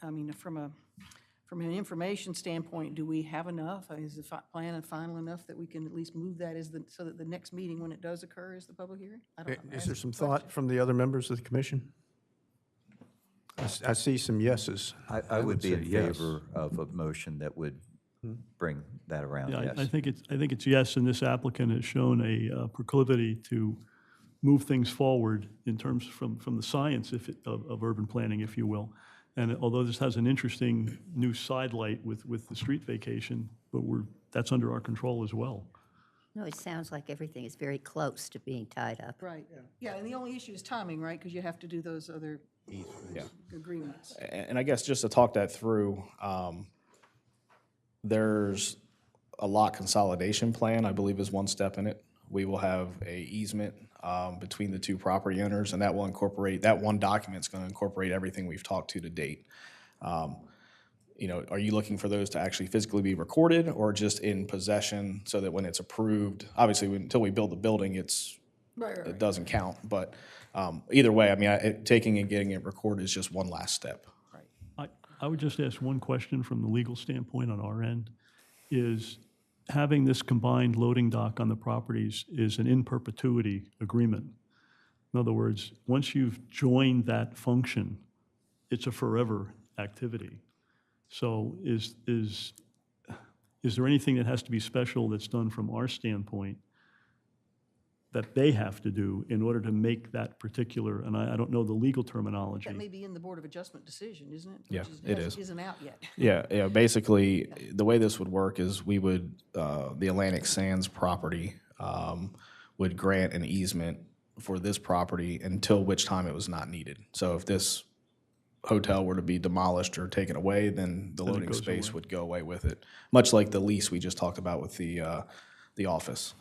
I mean, from an information standpoint, do we have enough? Is the plan final enough that we can at least move that so that the next meeting, when it does occur, is the public hearing? I don't know. Is there some thought from the other members of the commission? I see some yeses. I would be say in yes. favor of a motion that would bring that around, Yeah, yes. I think it's yes, and this applicant has shown a proclivity to move things forward in terms from the science of urban planning, if you will. And although this has an interesting new sidelight with the street vacation, but that's under our control as well. No, it sounds like everything is very close to being tied up. Right, yeah, and the only issue is timing, right? Because you have to do those other agreements. And I guess just to talk that through, there's a lot consolidation plan, I believe is one step in it. We will have a easement between the two property owners, and that will incorporate, that one document's going to incorporate everything we've talked to date. You know, are you looking for those to actually physically be recorded or just in possession so that when it's approved, obviously until we build the building, it doesn't count. But either way, I mean, taking and getting it recorded is just one last step. I would just ask one question from the legal standpoint on our end, is having this combined loading dock on the properties is an in perpetuity agreement. In other words, once you've joined that function, it's a forever activity. So is there anything that has to be special that's done from our standpoint that they have to do in order to make that particular, and I don't know the legal terminology. That may be in the Board of Adjustment decision, isn't it? Yeah, Which it is. Isn't out yet. Yeah, basically, the way this would work is we would, the Atlantic Sands property would grant an easement for this property until which time it was not needed. So if this hotel were to be demolished or taken away, then the loading goes space away. would go away with it, much like the lease we just talked about with the office.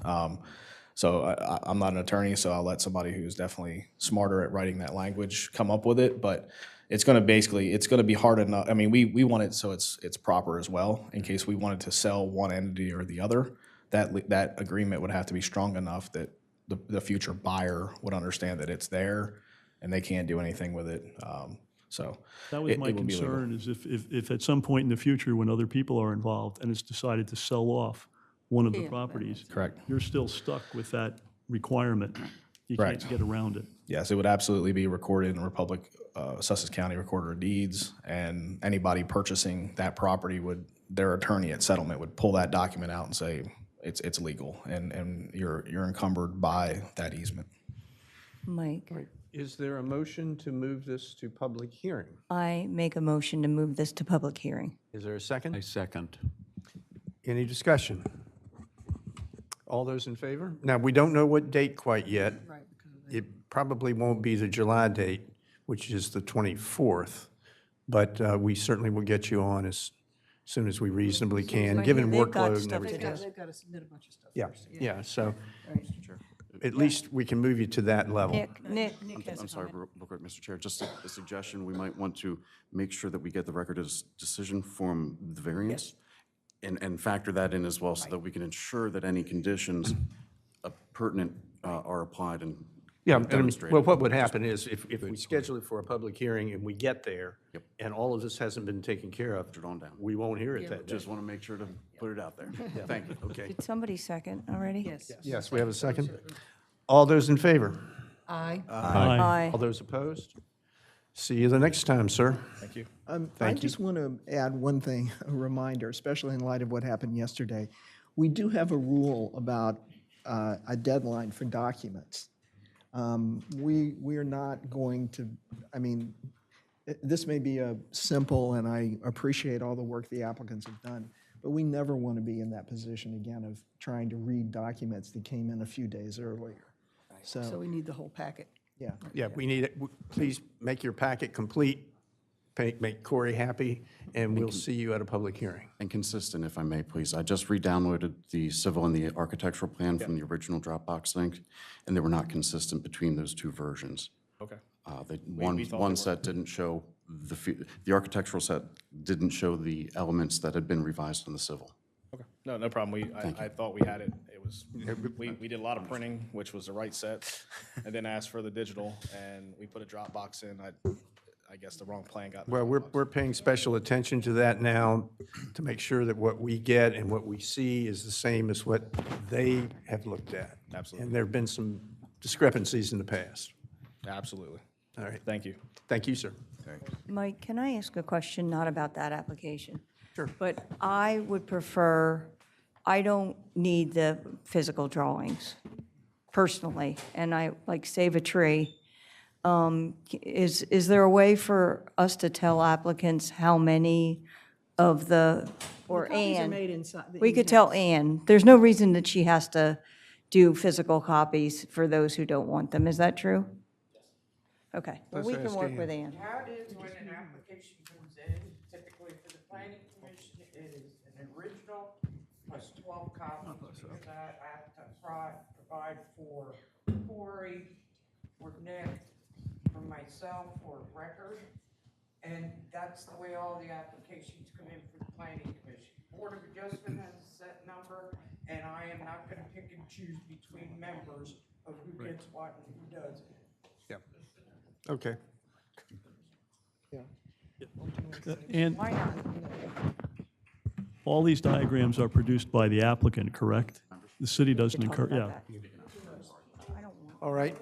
So I'm not an attorney, so I'll let somebody who's definitely smarter at writing that language come up with it, but it's gonna be hard enough. I mean, we want it so it's proper as well, in case we wanted to sell one entity or the other. That agreement would have to be strong enough that the future buyer would understand that it's there and they can't do anything with it. So That was my it would be legal. concern, is if at some point in the future, when other people are involved and it's decided to sell off one of the Yeah. properties. Correct. You're still stuck with that requirement. You Right. can't get around it. Yes, it would absolutely be recorded in Sussex County Recorder of Deeds, and anybody purchasing that property their attorney at settlement would pull that document out and say, it's legal, and you're encumbered by that easement. Mike, Is there a motion to move this to public hearing? I make a motion to move this to public hearing. Is there a second? I second. Any discussion? All those in favor? Now, we don't know what date quite yet. It probably won't be the July date, which is the 24th, but we certainly will get you on as soon as we reasonably can, given They've got workload and stuff to everything. do. They've got to submit a bunch of stuff Yeah, first. yeah, so at least we can move you to that level. Nick, I'm sorry, real quick, Mr. Chair, just a suggestion, we might want to make sure that we get the record as decision from the variance and factor that in as well, so that we can ensure that any conditions pertinent are applied and Yeah, and, demonstrated. well, what would happen is if we schedule it for a public hearing and we get there, Yep. and all of this hasn't been taken care of, Put it on down. we won't hear it that day. Just want to make sure to put it out there. Thank you. Okay. did somebody second already? Yes. Yes, we have a second. All those in favor? Aye. Aye. All those opposed? See you the next time, sir. Thank you. I just want to add one thing, a reminder, especially in light of what happened yesterday. We do have a rule about a deadline for documents. We are not going to, I mean, this may be a simple, and I appreciate all the work the applicants have done, but we never want to be in that position again of trying to read documents that came in a few days earlier. So we need the whole packet. Yeah. Yeah, we need it. Please make your packet complete, make Corey happy, and we'll see you at a public hearing. And consistent, if I may, please. I just re-downloaded the civil and the architectural plan from the original Dropbox link, and they were not consistent between those two versions. Okay. One set didn't show, the architectural set didn't show the elements that had been revised in the civil. Okay. No problem. I thought we had it. It was, we did a lot of printing, which was the right set, and then asked for the digital, and we put a Dropbox in. I guess the wrong plan got in the Well, Dropbox. we're paying special attention to that now to make sure that what we get and what we see is the same as what they have looked at. Absolutely. And there have been some discrepancies in the past. Absolutely. All right. Thank you. Thank you, sir. Mike, can I ask a question, not about that application? Sure. But I would prefer, I don't need the physical drawings personally, and I like save a tree. Is there a way for us to tell applicants how many of the, or Copies are Ann? made inside. We could tell Ann, there's no reason that she has to do physical copies for those who don't want them. Is that true? Okay, well, we Let's can ask work Ann. with Ann. How it is when an application comes in, typically for the planning commission, it is an original plus 12 copies. Because I have to provide for Corey, for Nick, for myself, for record. And that's the way all the applications come in for the planning commission. Board of Adjustment has a set number, and I am not gonna pick and choose between members of who gets what and who doesn't. Yeah. Okay. Yeah. And Why not? all these diagrams are produced by the applicant, correct? The city doesn't incur, yeah. All right,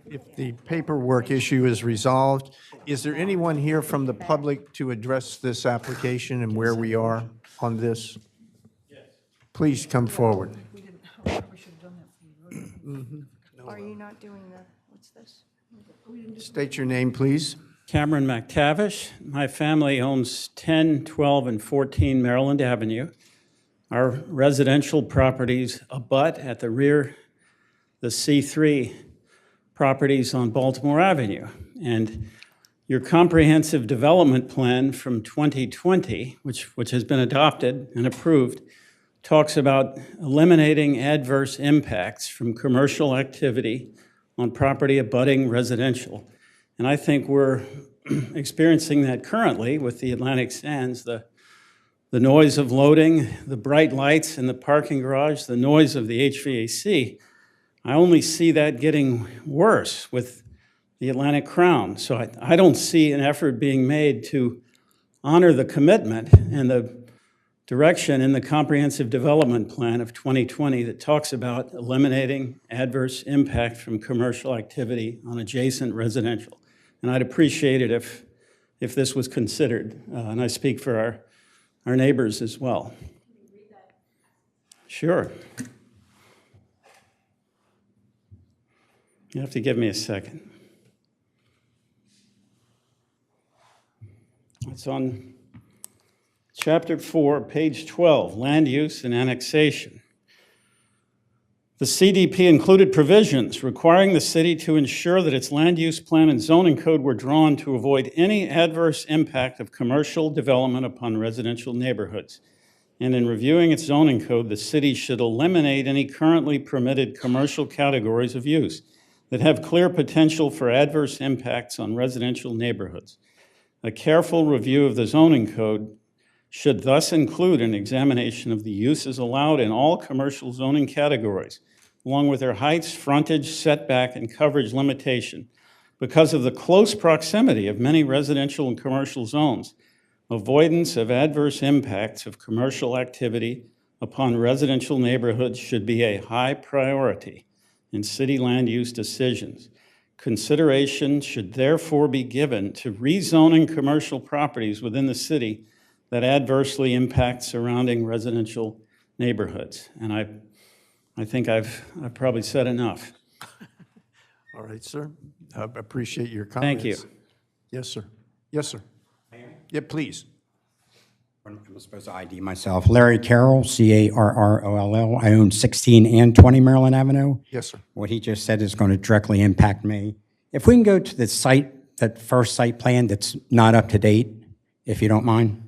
if the paperwork issue is resolved, is there anyone here from the public to address this application and where we are on this? Please come forward. Are you not doing the, what's this? State your name, please. Cameron McTavish. My family owns 10, 12, and 14 Maryland Avenue. Our residential properties abut at the rear, the C-3 properties on Baltimore Avenue. And your comprehensive development plan from 2020, which has been adopted and approved, talks about eliminating adverse impacts from commercial activity on property abutting residential. And I think we're experiencing that currently with the Atlantic Sands, the noise of loading, the bright lights in the parking garage, the noise of the HVAC. I only see that getting worse with the Atlantic Crowne. So I don't see an effort being made to honor the commitment and the direction in the Comprehensive Development Plan of 2020 that talks about eliminating adverse impact from commercial activity on adjacent residential. And I'd appreciate it if this was considered. And I speak for our neighbors as well. Sure. You have to give me a second. It's on Chapter 4, page 12, Land Use and Annexation. The CDP included provisions requiring the city to ensure that its land use plan and zoning code were drawn to avoid any adverse impact of commercial development upon residential neighborhoods. And in reviewing its zoning code, the city should eliminate any currently permitted commercial categories of use that have clear potential for adverse impacts on residential neighborhoods. A careful review of the zoning code should thus include an examination of the uses allowed in all commercial zoning categories, along with their heights, frontage, setback, and coverage limitation. Because of the close proximity of many residential and commercial zones, avoidance of adverse impacts of commercial activity upon residential neighborhoods should be a high priority in city land use decisions. Consideration should therefore be given to rezoning commercial properties within the city that adversely impact surrounding residential neighborhoods. And I think I've probably said enough. All right, sir. I appreciate your comments. Thank you. Yes, sir. Yes, sir. Yeah, please. I'm supposed to ID myself. Larry Carroll, Carroll. I own 16 and 20 Maryland Avenue. Yes, sir. What he just said is going to directly impact me. If we can go to the site, that first site plan that's not up to date, if you don't mind.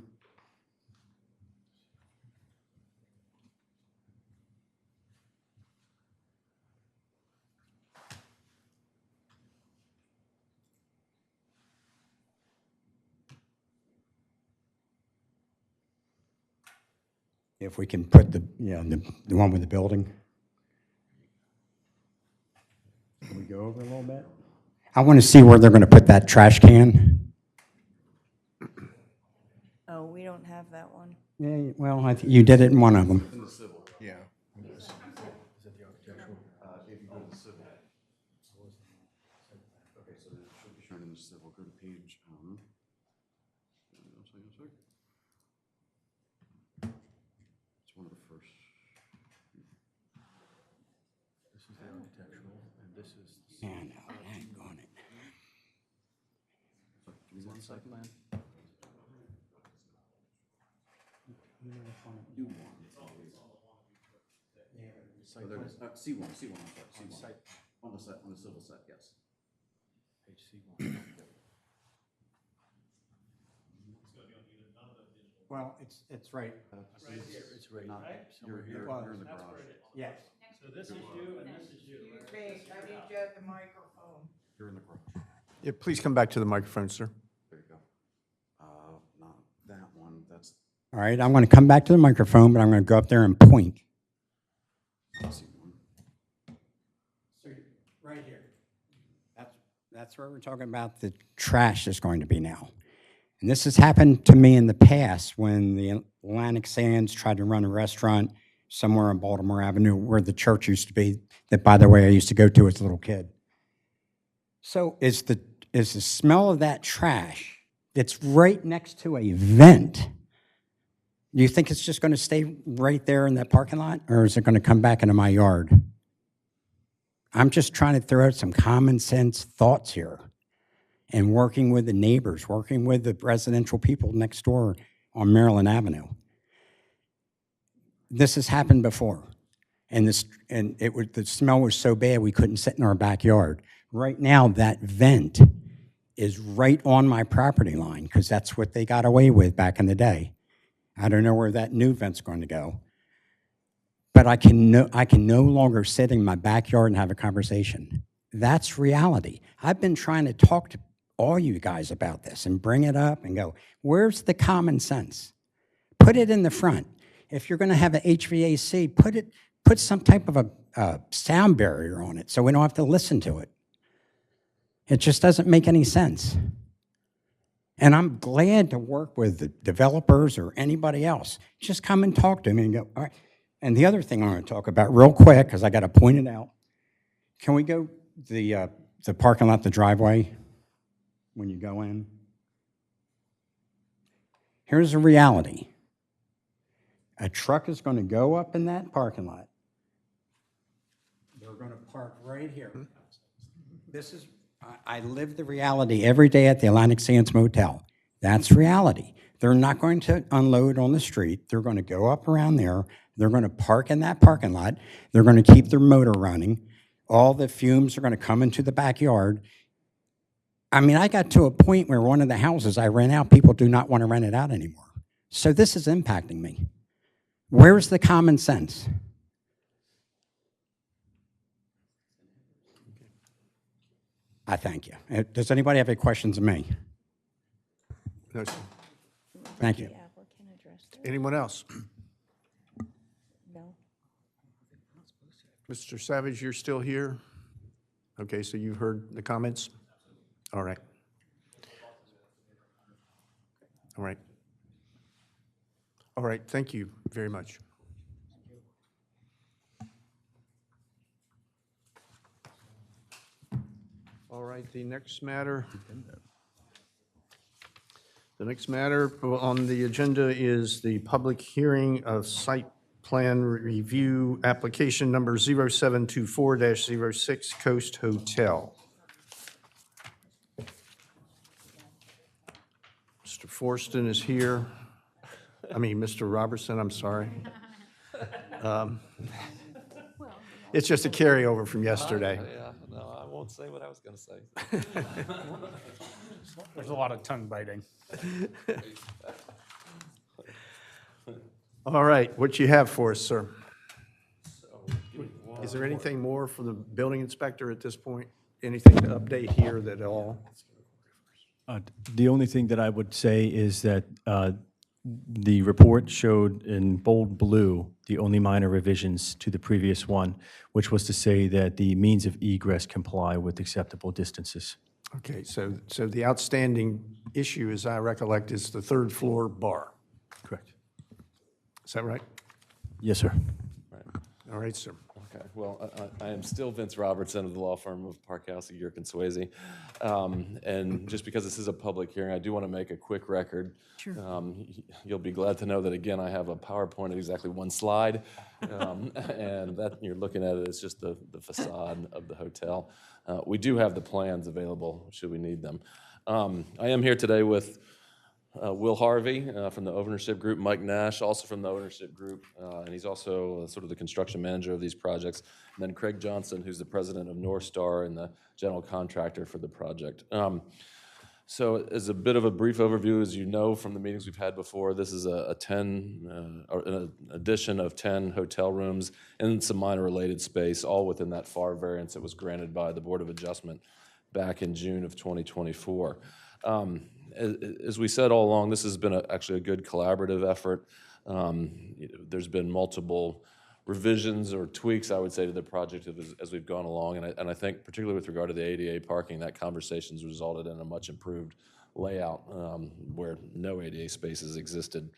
If we can put the one with the building. Can we go over a little bit? I want to see where they're going to put that trash can. Oh, we don't have that one. Yeah, well, you did it in one of them. In the civil. Yeah. Is it the architectural? If you go to the civil. Okay, so it should be shown in the civil. Go to page, it's one of the first. This is the architectural, and this is Yeah, no, I ain't on it. Give me 1 second, man. So there's, C1, I'm sorry, C1. On the civil set, yes. page C1. Well, it's right. It's right You're in the garage. Yes. So this is you and this is you. Hey, I need you at the microphone. You're in the garage. Yeah, please come back to the microphone, sir. There you go. Not that one, that's All right, I'm going to come back to the microphone, but I'm going to go up there and point. C1. So right here. That's where we're talking about the trash is going to be now. And this has happened to me in the past when the Atlantic Sands tried to run a restaurant somewhere on Baltimore Avenue where the church used to be, that, by the way, I used to go to as a little kid. So is the smell of that trash that's right next to a vent, do you think it's just going to stay right there in that parking lot, or is it going to come back into my yard? I'm just trying to throw out some common sense thoughts here and working with the neighbors, working with the residential people next door on Maryland Avenue. This has happened before, and the smell was so bad we couldn't sit in our backyard. Right now, that vent is right on my property line because that's what they got away with back in the day. I don't know where that new vent's going to go. But I can no longer sit in my backyard and have a conversation. That's reality. I've been trying to talk to all you guys about this and bring it up and go, where's the common sense? Put it in the front. If you're going to have an HVAC, put some type of a sound barrier on it so we don't have to listen to it. It just doesn't make any sense. And I'm glad to work with the developers or anybody else. Just come and talk to me and go, all right. And the other thing I want to talk about real quick, because I got to point it out, can we go the parking lot, the driveway, when you go in? Here's the reality. A truck is going to go up in that parking lot. They're going to park right here. This is, I live the reality every day at the Atlantic Sands Motel. That's reality. They're not going to unload on the street. They're going to go up around there. They're going to park in that parking lot. They're going to keep their motor running. All the fumes are going to come into the backyard. I mean, I got to a point where one of the houses I rent out, people do not want to rent it out anymore. So this is impacting me. Where's the common sense? I thank you. Does anybody have any questions of me? No, sir. Thank you. Anyone else? No. Mr. Savage, you're still here? Okay, so you've heard the comments? All right. All right. All right, thank you very much. All right, the next matter on the agenda is the public hearing of site plan review application number 0724-06 Coast Hotel. Mr. Forston is here. Mr. Robertson, I'm sorry. It's just a carryover from yesterday. Yeah, no, I won't say what I was going to say. There's a lot of tongue biting. All right, what you have for us, sir? Is there anything more for the building inspector at this point? Anything to update here at all? The only thing that I would say is that the report showed in bold blue the only minor revisions to the previous one, which was to say that the means of egress comply with acceptable distances. Okay, so the outstanding issue, as I recollect, is the third floor bar. Correct. Is that right? Yes, sir. All right, sir. Okay, well, I am still Vince Robertson of the law firm of Parkhouse, Yerk, and Swayze. And just because this is a public hearing, I do want to make a quick record. Sure. You'll be glad to know that, again, I have a PowerPoint of exactly one slide. And that you're looking at it, it's just the facade of the hotel. We do have the plans available should we need them. I am here today with Will Harvey from the ownership group, Mike Nash also from the ownership group, and he's also sort of the construction manager of these projects, and then Craig Johnson, who's the president of North Star and the general contractor for the project. So as a bit of a brief overview, as you know from the meetings we've had before, this is an addition of 10 hotel rooms and some minor related space, all within that FAR variance that was granted by the Board of Adjustment back in June of 2024. As we said all along, this has been actually a good collaborative effort. There's been multiple revisions or tweaks, I would say, to the project as we've gone along. And I think particularly with regard to the ADA parking, that conversation's resulted in a much improved layout where no ADA spaces existed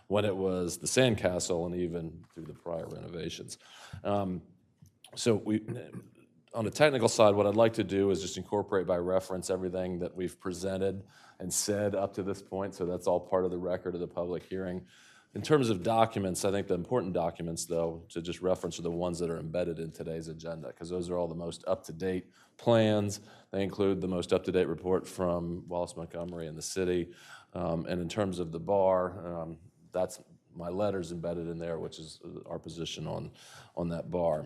when it was the Sandcastle and even through the prior renovations. So on the technical side, what I'd like to do is just incorporate by reference everything that we've presented and said up to this point, so that's all part of the record of the public hearing. In terms of documents, I think the important documents, though, to just reference are the ones that are embedded in today's agenda, because those are all the most up-to-date plans. They include the most up-to-date report from Wallace Montgomery and the city. And in terms of the bar, that's my letter's embedded in there, which is our position on that bar.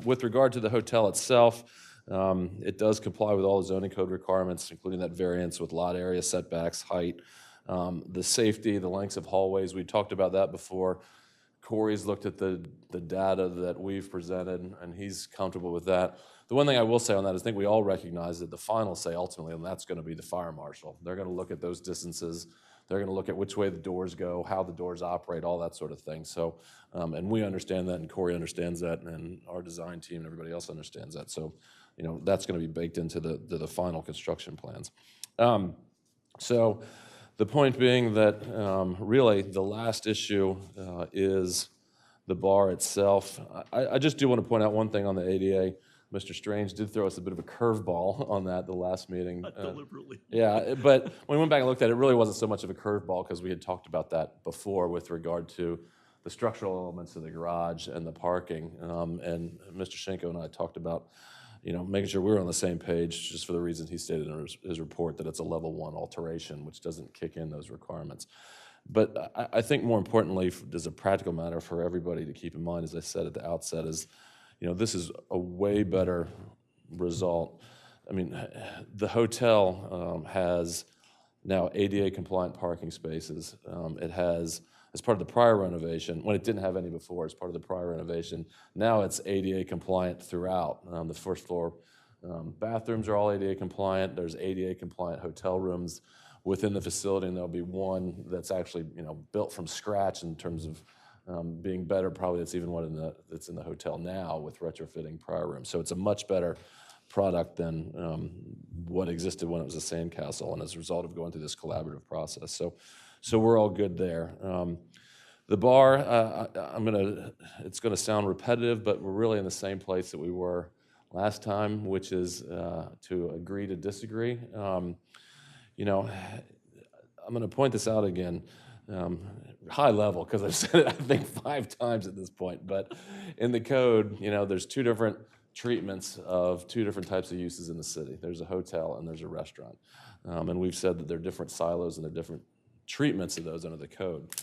With regard to the hotel itself, it does comply with all the zoning code requirements, including that variance with lot area, setbacks, height, the safety, the lengths of hallways. We talked about that before. Corey's looked at the data that we've presented, and he's comfortable with that. The one thing I will say on that is I think we all recognize that the final say ultimately, and that's going to be the fire marshal. They're going to look at those distances. They're going to look at which way the doors go, how the doors operate, all that sort of thing. So, and we understand that, and Corey understands that, and our design team and everybody else understands that. So, you know, that's going to be baked into the final construction plans. So the point being that really the last issue is the bar itself. I just do want to point out one thing on the ADA. Mr. Strange did throw us a bit of a curveball on that the last meeting. Not deliberately. Yeah, but when we went back and looked at it, it really wasn't so much of a curveball because we had talked about that before with regard to the structural elements of the garage and the parking. And Mr. Schenko and I talked about, you know, making sure we were on the same page, just for the reason he stated in his report that it's a level 1 alteration, which doesn't kick in those requirements. But I think more importantly, as a practical matter for everybody to keep in mind, as I said at the outset, is, you know, this is a way better result. I mean, the hotel has now ADA compliant parking spaces. It has, as part of the prior renovation, when it didn't have any before, as part of the prior renovation, now it's ADA compliant throughout. The first floor bathrooms are all ADA compliant. There's ADA compliant hotel rooms within the facility, and there'll be one that's actually, you know, built from scratch in terms of being better. Probably it's even one that's in the hotel now with retrofitting prior rooms. So it's a much better product than what existed when it was a sandcastle, and as a result of going through this collaborative process. So we're all good there. The bar, it's gonna sound repetitive, but we're really in the same place that we were last time, which is to agree to disagree. You know, I'm gonna point this out again. High level, because I've said it, I think 5 times at this point, but in the code, you know, there's 2 different treatments of 2 different types of uses in the city. There's a hotel and there's a restaurant. And we've said that there are different silos and there are different treatments of those under the code.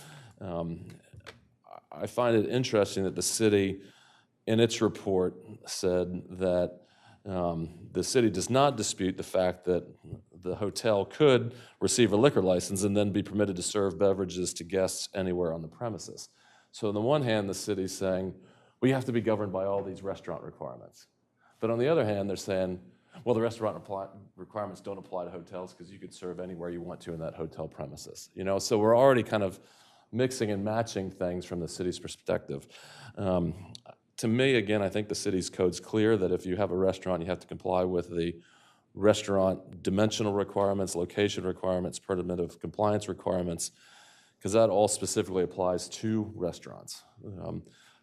I find it interesting that the city, in its report, said that the city does not dispute the fact that the hotel could receive a liquor license and then be permitted to serve beverages to guests anywhere on the premises. So on the one hand, the city's saying, we have to be governed by all these restaurant requirements. But on the other hand, they're saying, well, the restaurant requirements don't apply to hotels because you could serve anywhere you want to in that hotel premises. You know, so we're already kind of mixing and matching things from the city's perspective. To me, again, I think the city's code's clear that if you have a restaurant, you have to comply with the restaurant dimensional requirements, location requirements, permittive compliance requirements, because that all specifically applies to restaurants.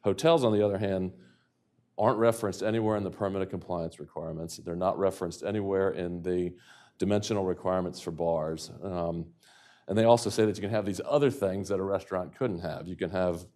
Hotels, on the other hand, aren't referenced anywhere in the permittive compliance requirements. They're not referenced anywhere in the dimensional requirements for bars. And they also say that you can have these other things that a restaurant couldn't have. You can have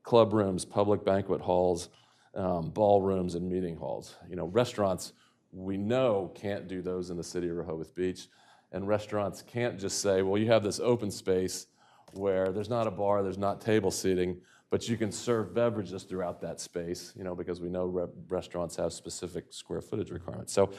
club rooms, public banquet halls, ballrooms, and meeting halls. You know, restaurants, we know, can't do those in the city of Rehoboth Beach. And restaurants can't just say, well, you have this open space where there's not a bar, there's not table seating, but you can serve beverages throughout that space, you know, because we know restaurants have specific square footage requirements. So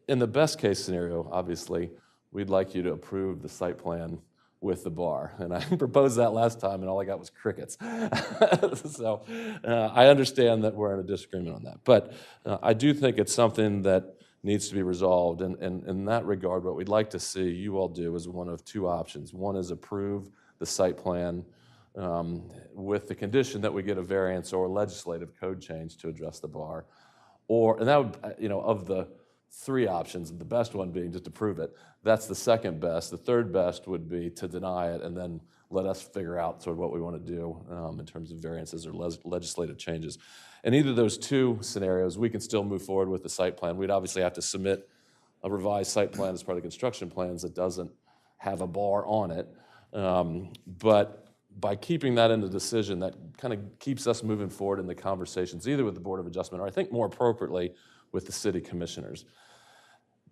in the best case scenario, obviously, we'd like you to approve the site plan with the bar. And I proposed that last time, and all I got was crickets. So I understand that we're in a disagreement on that. But I do think it's something that needs to be resolved. And in that regard, what we'd like to see you all do is one of 2 options. One is approve the site plan with the condition that we get a variance or legislative code change to address the bar. And that would, of the three options, the best one being just to approve it, that's the second best. The third best would be to deny it and then let us figure out sort of what we want to do in terms of variances or legislative changes. In either of those two scenarios, we can still move forward with the site plan. We'd obviously have to submit a revised site plan as part of the construction plans that doesn't have a bar on it. But by keeping that in the decision, that kind of keeps us moving forward in the conversations, either with the Board of Adjustment or I think more appropriately with the city commissioners.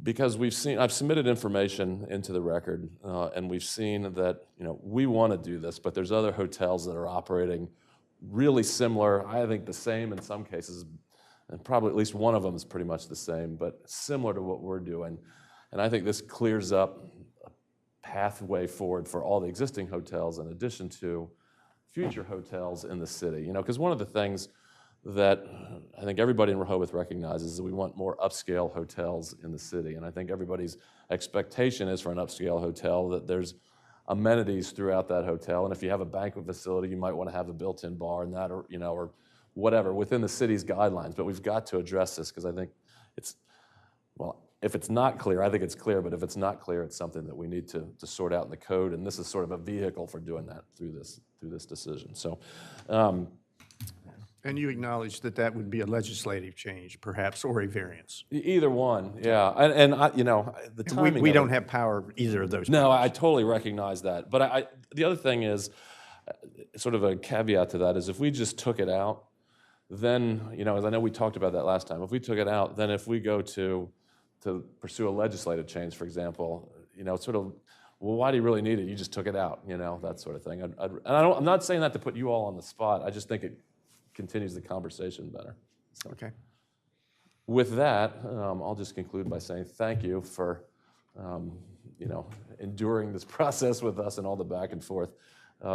Because I've submitted information into the record, and we've seen that, we want to do this, but there's other hotels that are operating really similar, I think the same in some cases, and probably at least one of them is pretty much the same, but similar to what we're doing. And I think this clears up a pathway forward for all the existing hotels in addition to future hotels in the city. Because one of the things that I think everybody in Rehoboth recognizes is that we want more upscale hotels in the city. And I think everybody's expectation is for an upscale hotel that there's amenities throughout that hotel. And if you have a banquet facility, you might want to have a built-in bar and that, or whatever, within the city's guidelines. But we've got to address this because I think if it's not clear, I think it's clear, but if it's not clear, it's something that we need to sort out in the code. And this is sort of a vehicle for doing that through this decision. So, and you acknowledge that that would be a legislative change, perhaps, or a variance. Either one, yeah. And the timing. We don't have power either of those. No, I totally recognize that. But the other thing is, sort of a caveat to that is if we just took it out, then, as I know we talked about that last time, if we took it out, then if we go to pursue a legislative change, for example, it's sort of, well, why do you really need it? You just took it out, that sort of thing. I'm not saying that to put you all on the spot. I just think it continues the conversation better. So, okay. With that, I'll just conclude by saying thank you for, enduring this process with us and all the back and forth.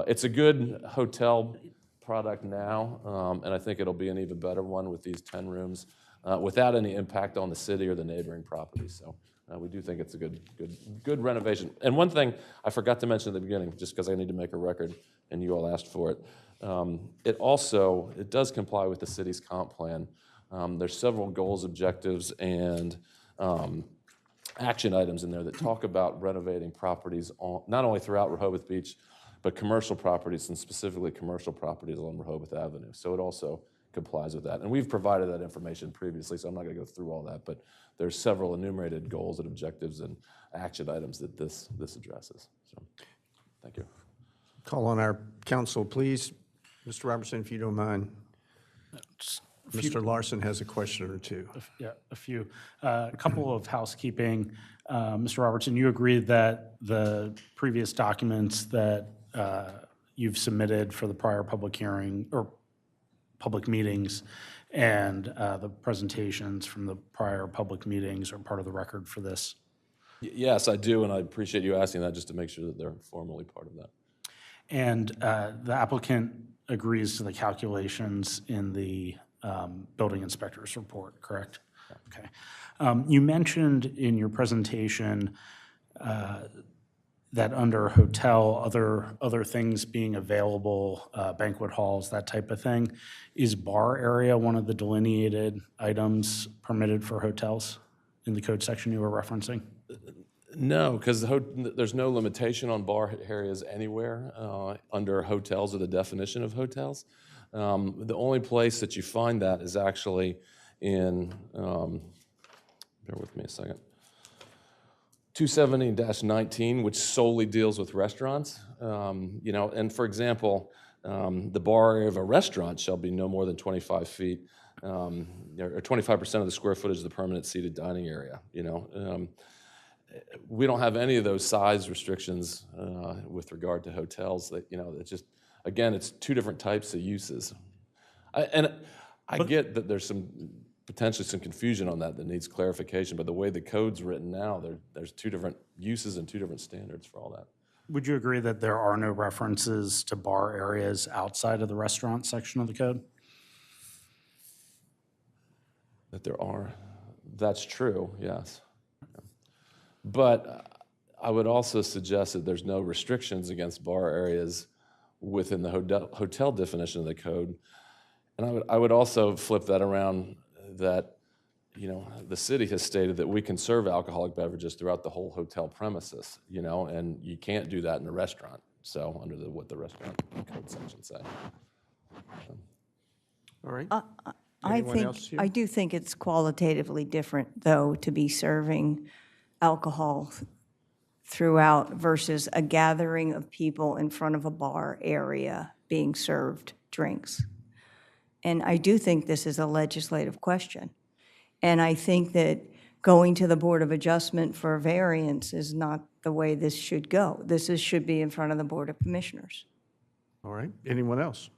It's a good hotel product now, and I think it'll be an even better one with these 10 rooms without any impact on the city or the neighboring properties. So we do think it's a good renovation. And one thing I forgot to mention at the beginning, just because I need to make a record, and you all asked for it, it does comply with the city's comp plan. There's several goals, objectives, and action items in there that talk about renovating properties not only throughout Rehoboth Beach, but commercial properties, and specifically commercial properties along Rehoboth Avenue. So it also complies with that. And we've provided that information previously, so I'm not going to go through all that, but there's several enumerated goals and objectives and action items that this addresses. So thank you. Call on our counsel, please. Mr. Robertson, if you don't mind. Mr. Larson has a question or two. Yeah, a few. A couple of housekeeping. Mr. Robertson, you agreed that the previous documents that you've submitted for the prior public hearing or public meetings and the presentations from the prior public meetings are part of the record for this? Yes, I do, and I appreciate you asking that just to make sure that they're formally part of that. And the applicant agrees to the calculations in the building inspector's report, correct? Okay. You mentioned in your presentation that under hotel, other things being available, banquet halls, that type of thing. Is bar area one of the delineated items permitted for hotels in the code section you were referencing? No, because there's no limitation on bar areas anywhere under hotels or the definition of hotels. The only place that you find that is actually in, bear with me a second, 270-19, which solely deals with restaurants. And for example, the bar area of a restaurant shall be no more than 25 feet, or 25% of the square footage of the permanent seated dining area. We don't have any of those size restrictions with regard to hotels. That it's just, again, it's two different types of uses. I get that there's potentially some confusion on that needs clarification, but the way the code's written now, there's two different uses and two different standards for all that. Would you agree that there are no references to bar areas outside of the restaurant section of the code? That there are. That's true, yes. But I would also suggest that there's no restrictions against bar areas within the hotel definition of the code. And I would also flip that around that, the city has stated that we can serve alcoholic beverages throughout the whole hotel premises, and you can't do that in a restaurant. So under what the restaurant code section say. All right. I do think it's qualitatively different, though, to be serving alcohol throughout versus a gathering of people in front of a bar area being served drinks. And I do think this is a legislative question. And I think that going to the Board of Adjustment for a variance is not the way this should go. Should be in front of the Board of Commissioners. All right. Anyone else?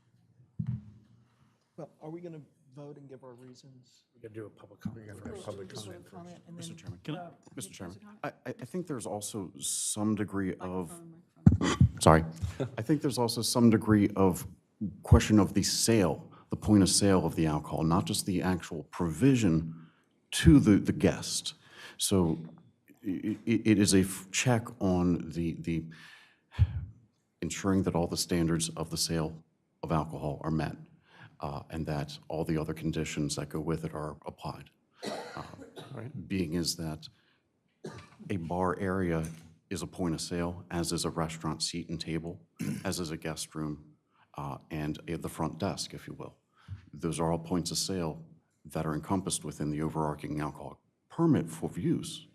Well, are we going to vote and give our reasons? We could do a public comment first. Mr. Chairman, Mr. Chairman, I think there's also some degree of, sorry, I think there's also some degree of question of the sale, the point of sale of the alcohol, not just the actual provision to the guest. So it is a check on the ensuring that all the standards of the sale of alcohol are met, and that all the other conditions that go with it are applied. Being is that a bar area is a point of sale, as is a restaurant seat and table, as is a guest room, and the front desk, if you will. Those are all points of sale that are encompassed within the overarching alcohol permit for use.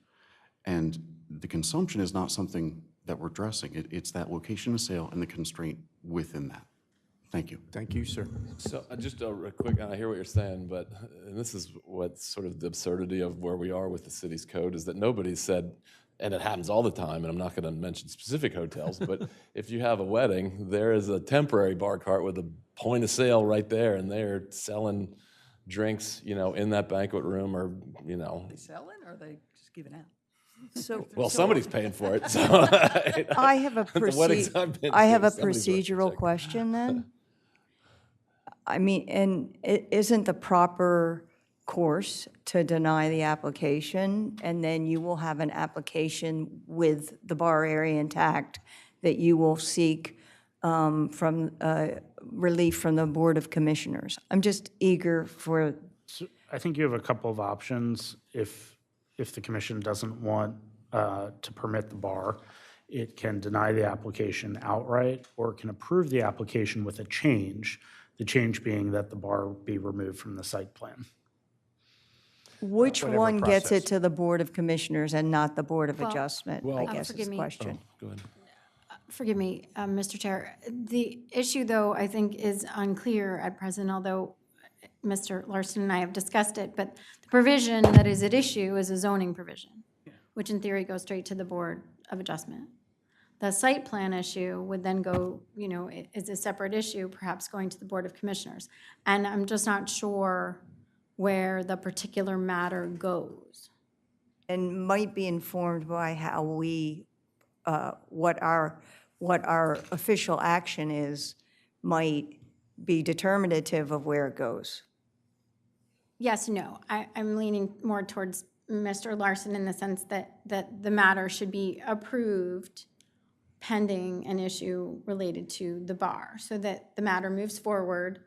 And the consumption is not something that we're addressing. It's that location of sale and the constraint within that. Thank you. Thank you, sir. So just a quick, and I hear what you're saying, but and this is what's sort of the absurdity of where we are with the city's code, is that nobody said, and it happens all the time, and I'm not going to mention specific hotels, but if you have a wedding, there is a temporary bar cart with a point of sale right there, and they're selling drinks, in that banquet room, or, Are they selling or are they just giving out? So, well, somebody's paying for it. So I have a somebody's procedural question then. I mean, and isn't the proper course to deny the application, and then you will have an application with the bar area intact that you will seek from relief from the Board of Commissioners? I'm just eager for. So I think you have a couple of options. If the commission doesn't want to permit the bar, it can deny the application outright, or it can approve the application with a change, the change being that the bar be removed from the site plan. Which Whatever one gets process. it to the Board of Commissioners and not the Board of Well, Adjustment, well- I guess is forgive the me. question. Go ahead. Forgive me, Mr. Chair. The issue, though, I think is unclear at present, although Mr. Larson and I have discussed it, but the provision that is at issue is a zoning provision, which in theory goes straight to the Board of Adjustment. The site plan issue would then go, is a separate issue, perhaps going to the Board of Commissioners. And I'm just not sure where the particular matter goes. And might be informed by how we, what our official action is, might be determinative of where it goes. Yes, no. I'm leaning more towards Mr. Larson in the sense that the matter should be approved pending an issue related to the bar, so that the matter moves forward.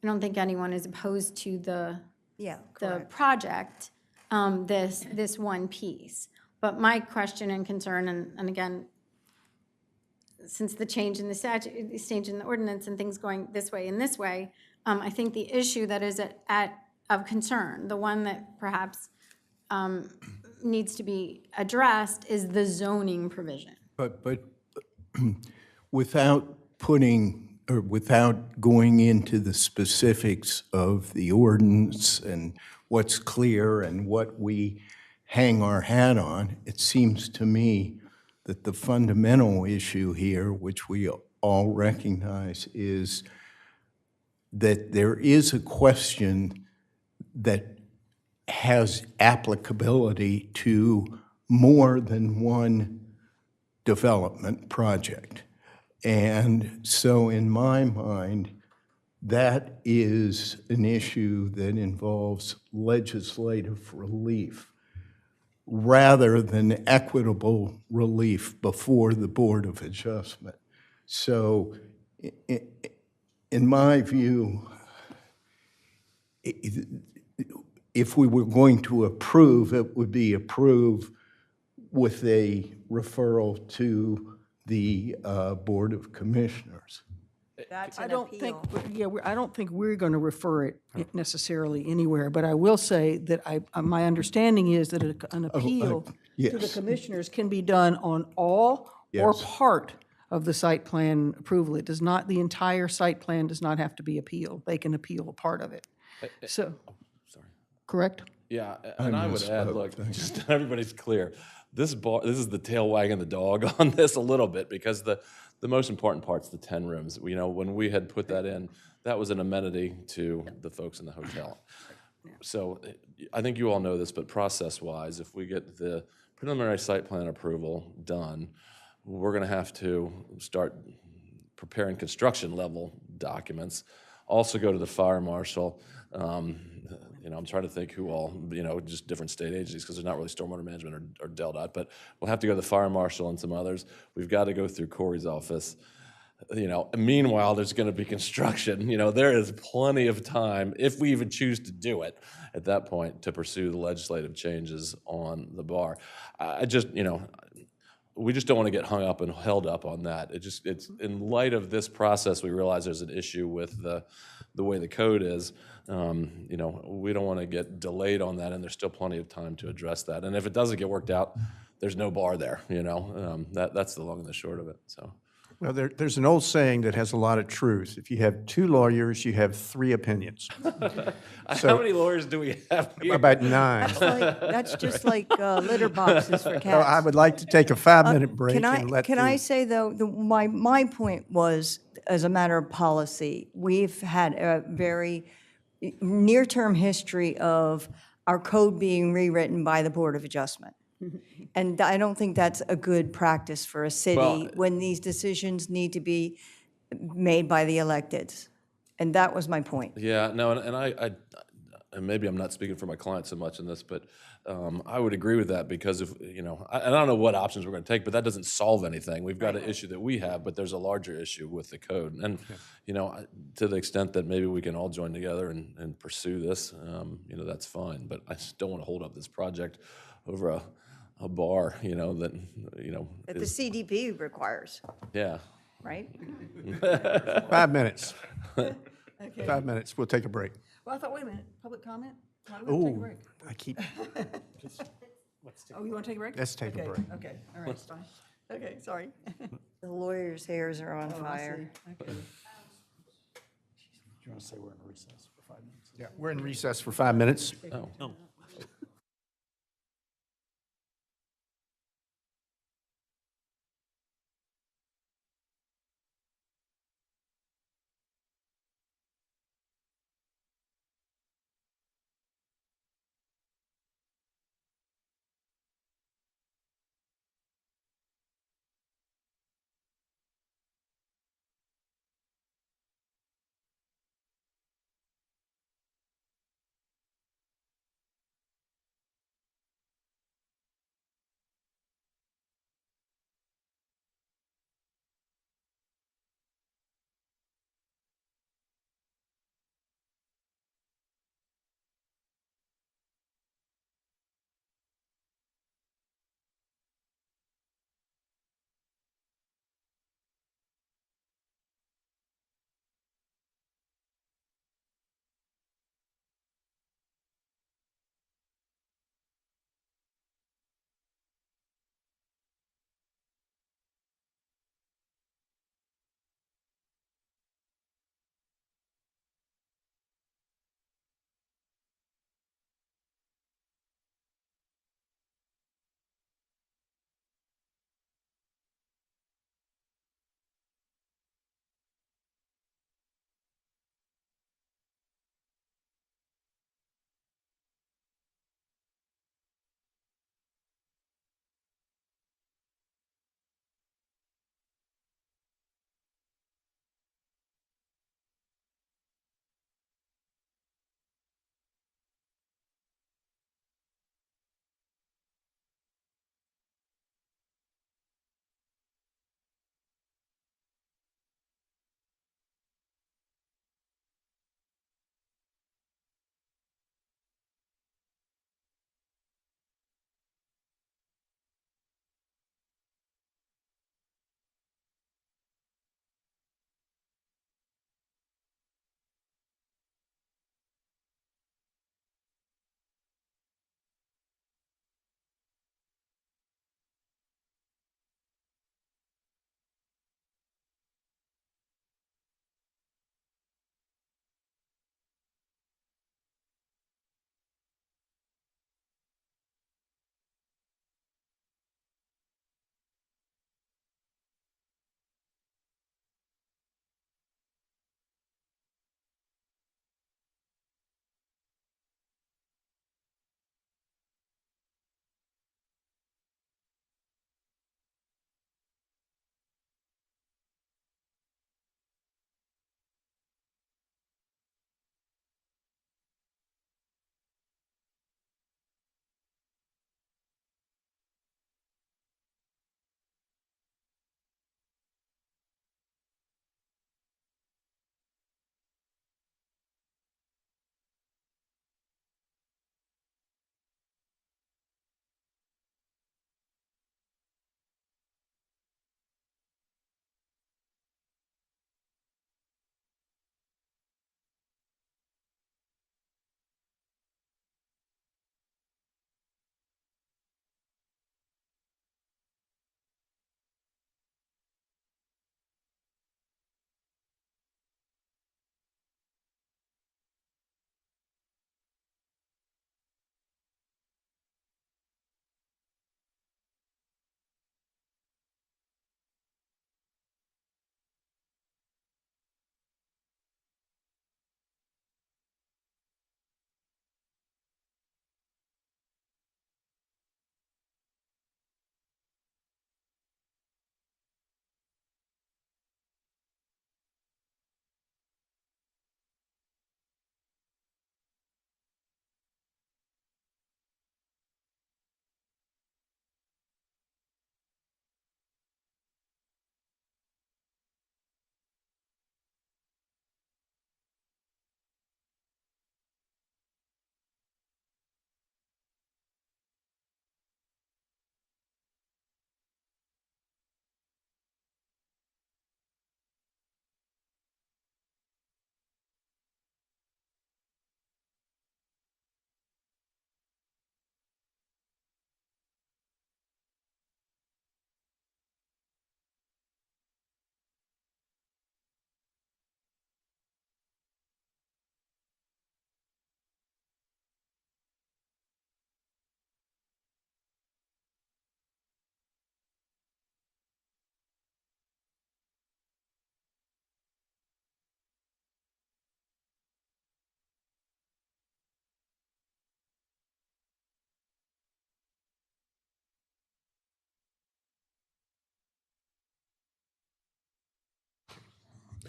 I don't think anyone is opposed to the project, this one piece. But my question and concern, and again, since the change in the statute, the change in the ordinance and things going this way and this way, I think the issue that is of concern, the one that perhaps needs to be addressed, is the zoning provision. But without putting, or without going into the specifics of the ordinance and what's clear and what we hang our hat on, it seems to me that the fundamental issue here, which we all recognize, is that there is a question that has applicability to more than one development project. And so in my mind, that is an issue that involves legislative relief rather than equitable relief before the Board of Adjustment. So in my view, if we were going to approve, it would be approve with a referral to the Board of Commissioners. That's I an don't think, appeal. I don't think we're going to refer it necessarily anywhere, but I will say that my understanding is that an appeal to the yes. commissioners can be done on all or Yes. part of the site plan approval. It does not, the entire site plan does not have to be appealed. They can appeal a part of it. So, correct? Yeah, and I would add, look, just so everybody's clear, this is the tail wagging the dog on this a little bit, because the most important part's the 10 rooms. You know, when we had put that in, that was an amenity to the folks in the hotel. So I think you all know this, but process-wise, if we get the preliminary site plan approval done, we're going to have to start preparing construction level documents, also go to the fire marshal. You know, I'm trying to think who all, you know, just different state agencies, because there's not really stormwater management or DELDOT, but we'll have to go to the fire marshal and some others. We've got to go through Corey's office. You know, meanwhile, there's going to be construction. You know, there is plenty of time, if we even choose to do it at that point, to pursue the legislative changes on the bar. I just, you know, we just don't want to get hung up and held up on that. It's in light of this process, we realize there's an issue with the way the code is. You know, we don't want to get delayed on that, and there's still plenty of time to address that. And if it doesn't get worked out, there's no bar there. You know, that's the long and the short of it. So. Well, there's an old saying that has a lot of truth. If you have 2 lawyers, you have 3 opinions. How many lawyers do we have here? About 9. That's just like litter boxes for So I cats. would like to take a 5-minute break Can I, and let can I say, though, my point was, as a matter of policy, we've had a very near-term history of our code being rewritten by the Board of Adjustment. And I don't think that's a good practice for a city Well, when these decisions need to be made by the electeds. And that was my point. Yeah, no, and maybe I'm not speaking for my client so much in this, but I would agree with that, because if, you know, and I don't know what options we're going to take, but that doesn't solve anything. We've got an issue that we have, but there's a larger issue with the code. And, you know, to the extent that maybe we can all join together and pursue this, you know, that's fine. But I just don't want to hold up this project over a bar, you know, that, you know. That the is, CDP requires, yeah. right? 5 minutes. Okay. 5 minutes. We'll take a break. Well, I thought, wait a minute, public comment? Why don't we take a Oh, break? I keep, Oh, you want to take a break? let's take a Okay, break. Okay, all right, it's fine. Okay, sorry. The lawyer's hairs are on Oh, I fire. see. Okay. Do you want to say we're in recess for 5 minutes? Yeah, we're in recess for 5 minutes. Oh.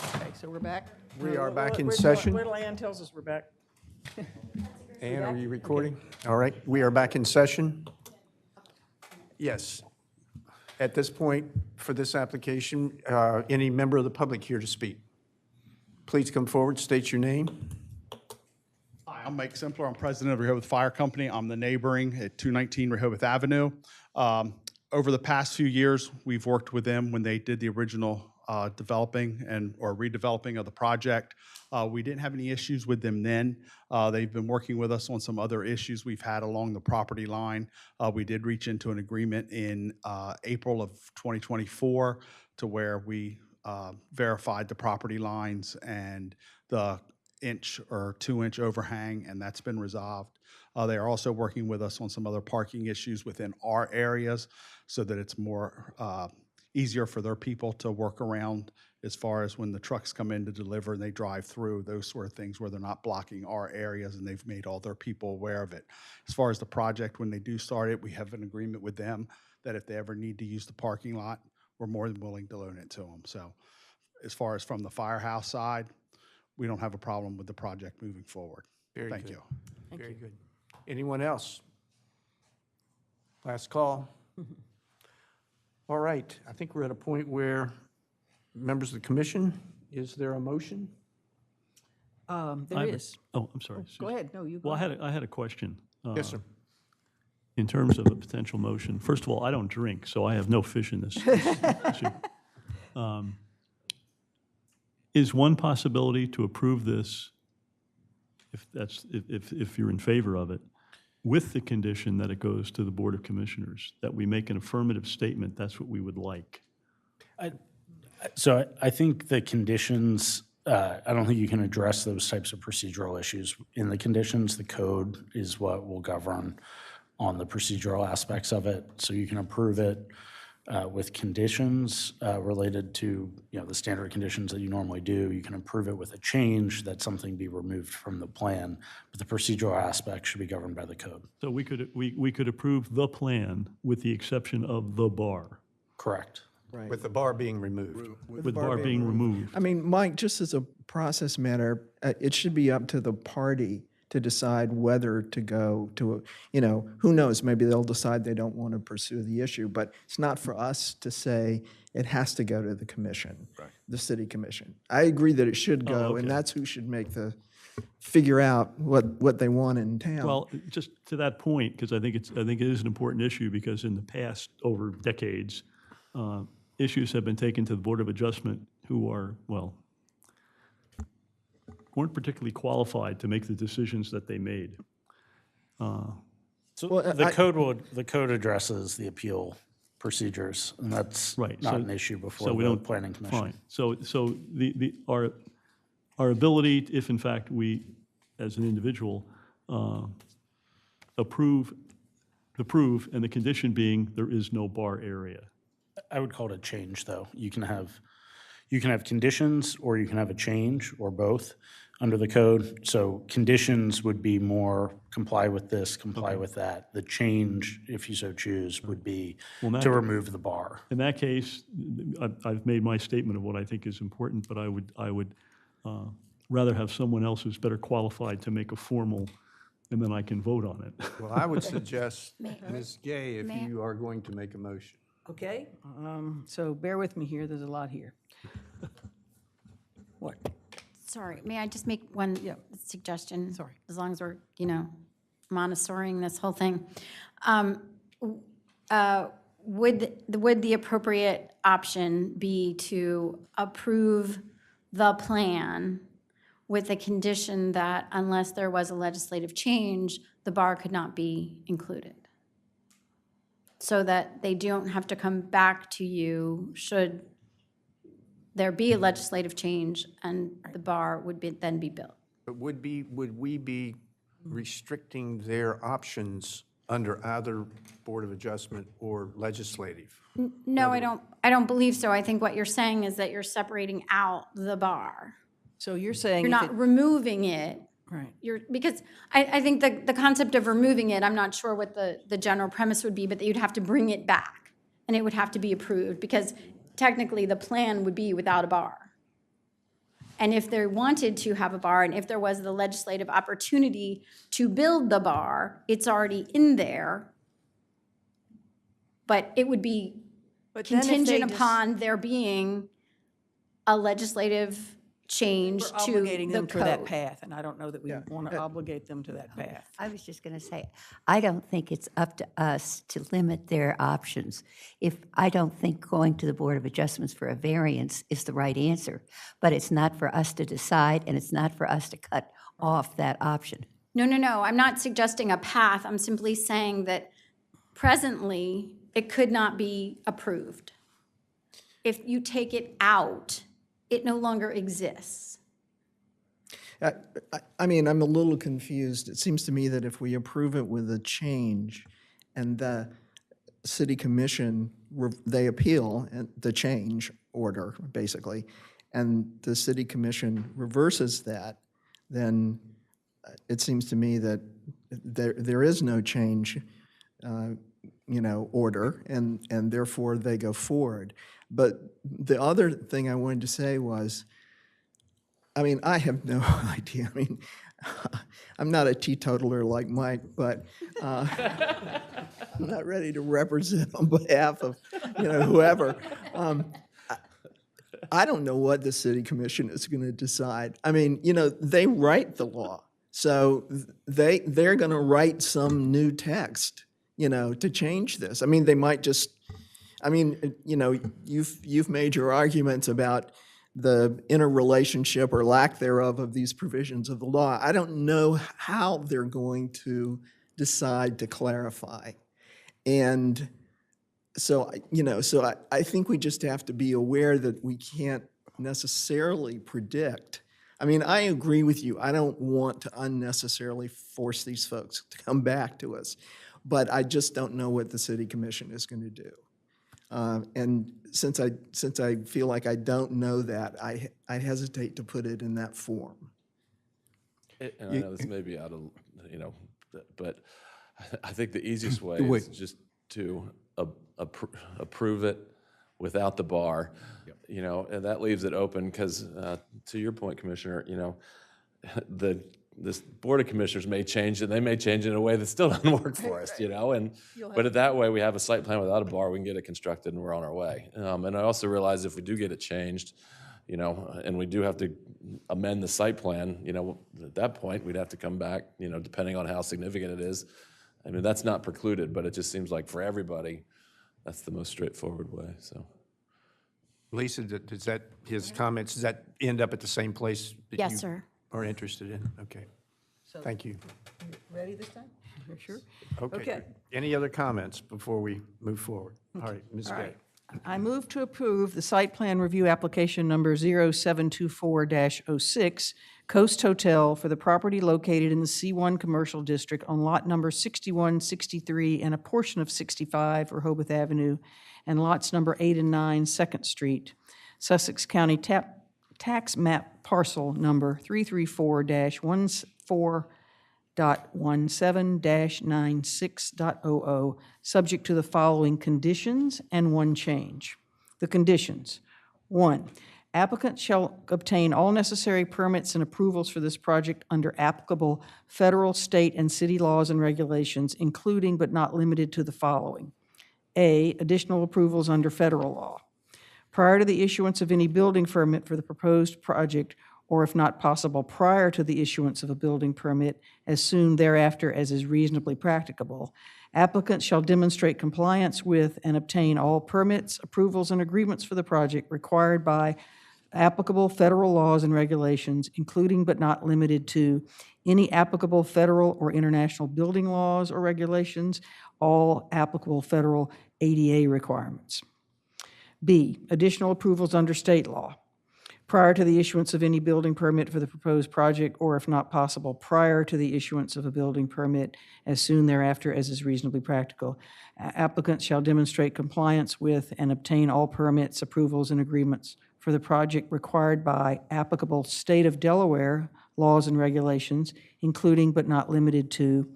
Okay, so we're back? We are back in Wait till- session. Wait till Ann tells us we're back. Ann, are you recording? All right, we are back in session. Yes. At this point, for this application, any member of the public here to speak? Please come forward, state your name. Hi, I'm Mike Simpler. I'm president of Rehoboth Fire Company. I'm the neighboring at 219 Rehoboth Avenue. Over the past few years, we've worked with them when they did the original developing or redeveloping of the project. We didn't have any issues with them then. They've been working with us on some other issues we've had along the property line. We did reach into an agreement in April of 2024 to where we verified the property lines and the inch or 2-inch overhang, and that's been resolved. They are also working with us on some other parking issues within our areas so that it's more easier for their people to work around as far as when the trucks come in to deliver and they drive through, those sort of things where they're not blocking our areas, and they've made all their people aware of it. As far as the project, when they do start it, we have an agreement with them that if they ever need to use the parking lot, we're more than willing to loan it to them. So as far as from the firehouse side, we don't have a problem with the project moving forward. Very Thank good. you. Very good. Anyone else? Last call. All right, I think we're at a point where members of the commission, is there a motion? There is. Oh, I'm sorry. Go ahead, no, you go Well, ahead. I had a question. Yes, sir. In terms of a potential motion, first of all, I don't drink, so I have no fish in this issue. Is one possibility to approve this, if you're in favor of it, with the condition that it goes to the Board of Commissioners, that we make an affirmative statement, that's what we would like? So I think the conditions, I don't think you can address those types of procedural issues. In the conditions, the code is what will govern on the procedural aspects of it. So you can approve it with conditions related to, the standard conditions that you normally do. You can approve it with a change that something be removed from the plan, but the procedural aspect should be governed by the code. So we could approve the plan with the exception of the bar, Correct. Right. With the bar being removed. with bar being removed. I mean, Mike, just as a process matter, it should be up to the party to decide whether to go to, who knows, maybe they'll decide they don't want to pursue the issue, but it's not for us to say it has to go to the commission, the city commission. I agree that it should go, and that's who should figure out what they want in town. Well, just to that point, because I think it is an important issue, because in the past, over decades, issues have been taken to the Board of Adjustment who are, weren't particularly qualified to make the decisions that they made. So the code addresses the appeal procedures, and that's not an issue before the Planning Commission. Fine. So our ability, if in fact we, as an individual, approve, and the condition being there is no bar area. I would call it a change, though. You can have conditions, or you can have a change, or both, under the code. So conditions would be more comply with this, comply with that. The change, if you so choose, would be to remove the bar. In that case, I've made my statement of what I think is important, but I would rather have someone else who's better qualified to make a formal, and then I can vote on it. Well, I would suggest, Ms. Gay, if you are going to make a motion. Okay, so bear with me here, there's a lot here. What? Sorry, may I just make one suggestion? Sorry. As long as we're, Montessoring this whole thing. Would the appropriate option be to approve the plan with the condition that unless there was a legislative change, the bar could not be included? So that they don't have to come back to you should there be a legislative change and the bar would then be built. But would we be restricting their options under either Board of Adjustment or legislative? No, I don't believe so. I think what you're saying is that you're separating out the bar. So you're saying You're not removing it. Right. Because I think the concept of removing it, I'm not sure what the general premise would be, but that you'd have to bring it back and it would have to be approved because technically the plan would be without a bar. And if they wanted to have a bar, and if there was the legislative opportunity to build the bar, it's already in there. But it would be But then if they contingent just- upon there being a legislative change We're to obligating the them for that code. path, and I don't know that we want to obligate them to that path. I was just going to say, I don't think it's up to us to limit their options. I don't think going to the Board of Adjustments for a variance is the right answer, but it's not for us to decide, and it's not for us to cut off that option. No, I'm not suggesting a path. I'm simply saying that presently, it could not be approved. If you take it out, it no longer exists. I mean, I'm a little confused. It seems to me that if we approve it with a change and the city commission, they appeal the change order, basically, and the city commission reverses that, then it seems to me that there is no change, order, and therefore they go forward. But the other thing I wanted to say was, I mean, I have no idea. I mean, I'm not a teetotaler like Mike, but I'm not ready to represent on behalf of, whoever. I don't know what the city commission is going to decide. I mean, they write the law, so they're going to write some new text, to change this. I mean, they might just. I mean, you've made your arguments about the interrelationship or lack thereof of these provisions of the law. I don't know how they're going to decide to clarify. And so, I think we just have to be aware that we can't necessarily predict. I mean, I agree with you. I don't want to unnecessarily force these folks to come back to us, but I just don't know what the city commission is going to do. And since I feel like I don't know that, I hesitate to put it in that form. And I know this may be out of, but I think the easiest way is just to approve it without the bar, and that leaves it open because, to your point, Commissioner, this Board of Commissioners may change, and they may change in a way that still doesn't work for us, but that way we have a site plan without a bar, we can get it constructed and we're on our way. And I also realize if we do get it changed, and we do have to amend the site plan, at that point, we'd have to come back, depending on how significant it is. I mean, that's not precluded, but it just seems like for everybody, that's the most straightforward way, so. Lisa, his comments, does that end up at the same place that Yes, you sir. are interested in? Okay. Thank you. Ready this time? Sure. Okay. Any other comments before we move forward? All right, Ms. All Gay. right. I move to approve the site plan review application number 0724-06, Coast Hotel for the property located in the C1 Commercial District on lot number 61, 63, and a portion of 65 Rehoboth Avenue, and lots number 8 and 9 Second Street, Sussex County tax map parcel number 334-14.17-96.00, subject to the following conditions and one change. The conditions: 1, applicant shall obtain all necessary permits and approvals for this project under applicable federal, state, and city laws and regulations, including but not limited to the following. A, additional approvals under federal law. Prior to the issuance of any building permit for the proposed project, or if not possible, prior to the issuance of a building permit, as soon thereafter as is reasonably practicable, applicant shall demonstrate compliance with and obtain all permits, approvals, and agreements for the project required by applicable federal laws and regulations, including but not limited to any applicable federal or international building laws or regulations, all applicable federal ADA requirements. B, additional approvals under state law. Prior to the issuance of any building permit for the proposed project, or if not possible, prior to the issuance of a building permit, as soon thereafter as is reasonably practical, applicants shall demonstrate compliance with and obtain all permits, approvals, and agreements for the project required by applicable state of Delaware laws and regulations, including but not limited to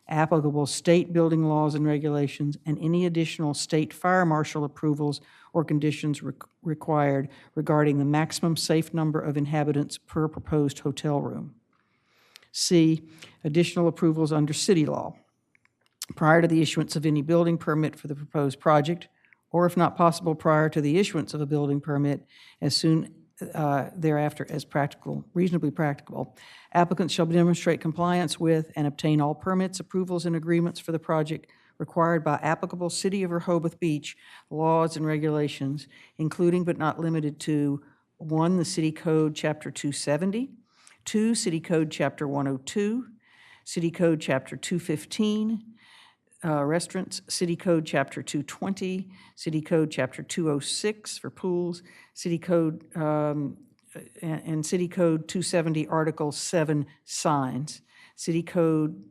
applicable state building laws and regulations, and any additional state fire marshal approvals or conditions required regarding the maximum safe number of inhabitants per proposed hotel room. C, additional approvals under city law. Prior to the issuance of any building permit for the proposed project, or if not possible prior to the issuance of a building permit, as soon thereafter as reasonably practicable, applicants shall demonstrate compliance with and obtain all permits, approvals, and agreements for the project required by applicable City of Rehoboth Beach laws and regulations, including but not limited to 1, the City Code Chapter 270, 2, City Code Chapter 102, City Code Chapter 215, restaurants, City Code Chapter 220, City Code Chapter 206 for pools, City Code and City Code 270 Article 7 signs, City Code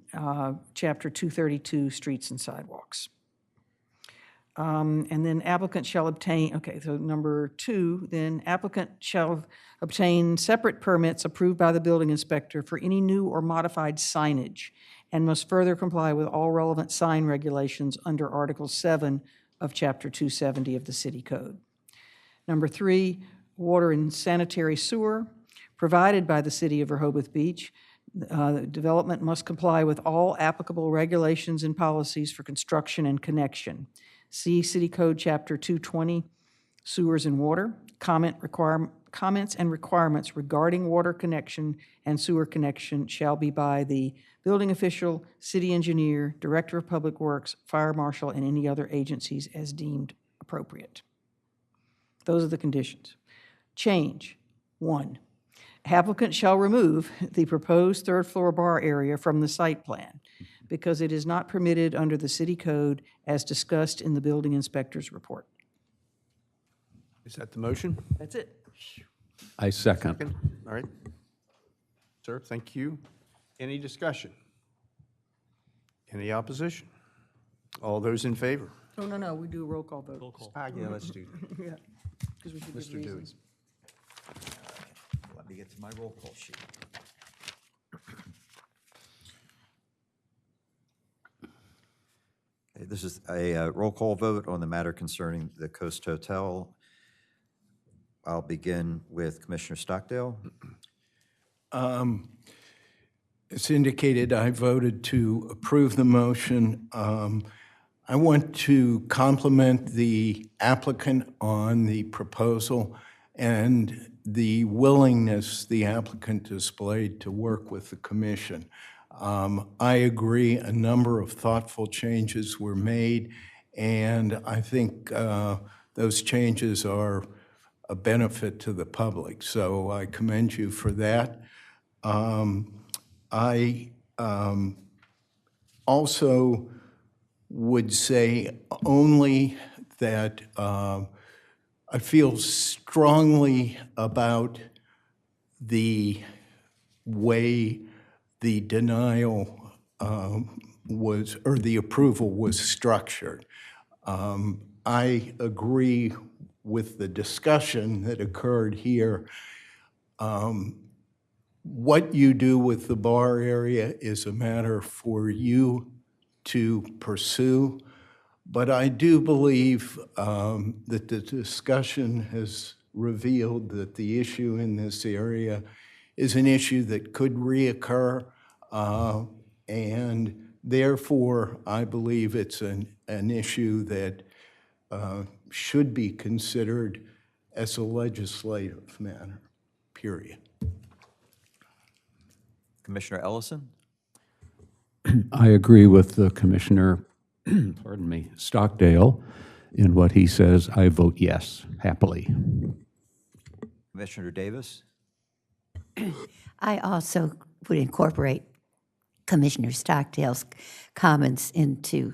Chapter 232 streets and sidewalks. And then applicant shall obtain, okay, so number 2, then applicant shall obtain separate permits approved by the building inspector for any new or modified signage, and must further comply with all relevant sign regulations under Article 7 of Chapter 270 of the City Code. Number 3, water and sanitary sewer provided by the City of Rehoboth Beach. The development must comply with all applicable regulations and policies for construction and connection. See City Code Chapter 220, sewers and water. Comments and requirements regarding water connection and sewer connection shall be by the building official, city engineer, director of public works, fire marshal, and any other agencies as deemed appropriate. Those are the conditions. Change. 1, applicant shall remove the proposed third-floor bar area from the site plan because it is not permitted under the city code as discussed in the building inspector's report. Is that the motion? That's it. I second. All right. Sir, thank you. Any discussion? Any opposition? All those in favor? Oh, no, we do a roll call vote. Yeah, let's do that. Yeah, because we should give Mr. Dewey. reasons. Let me get to my roll call sheet. Okay, this is a roll call vote on the matter concerning the Coast Hotel. I'll begin with Commissioner Stockdale. As indicated, I voted to approve the motion. I want to compliment the applicant on the proposal and the willingness the applicant displayed to work with the commission. I agree a number of thoughtful changes were made, and I think those changes are a benefit to the public. So I commend you for that. I also would say only that I feel strongly about the way the denial was, or the approval was structured. I agree with the discussion that occurred here. What you do with the bar area is a matter for you to pursue, but I do believe that the discussion has revealed that the issue in this area is an issue that could reoccur, and therefore I believe it's an issue that should be considered as a legislative matter, period. Commissioner Ellison? I agree with the Commissioner, pardon me, Stockdale, in what he says. I vote yes, happily. Commissioner Davis? I also would incorporate Commissioner Stockdale's comments into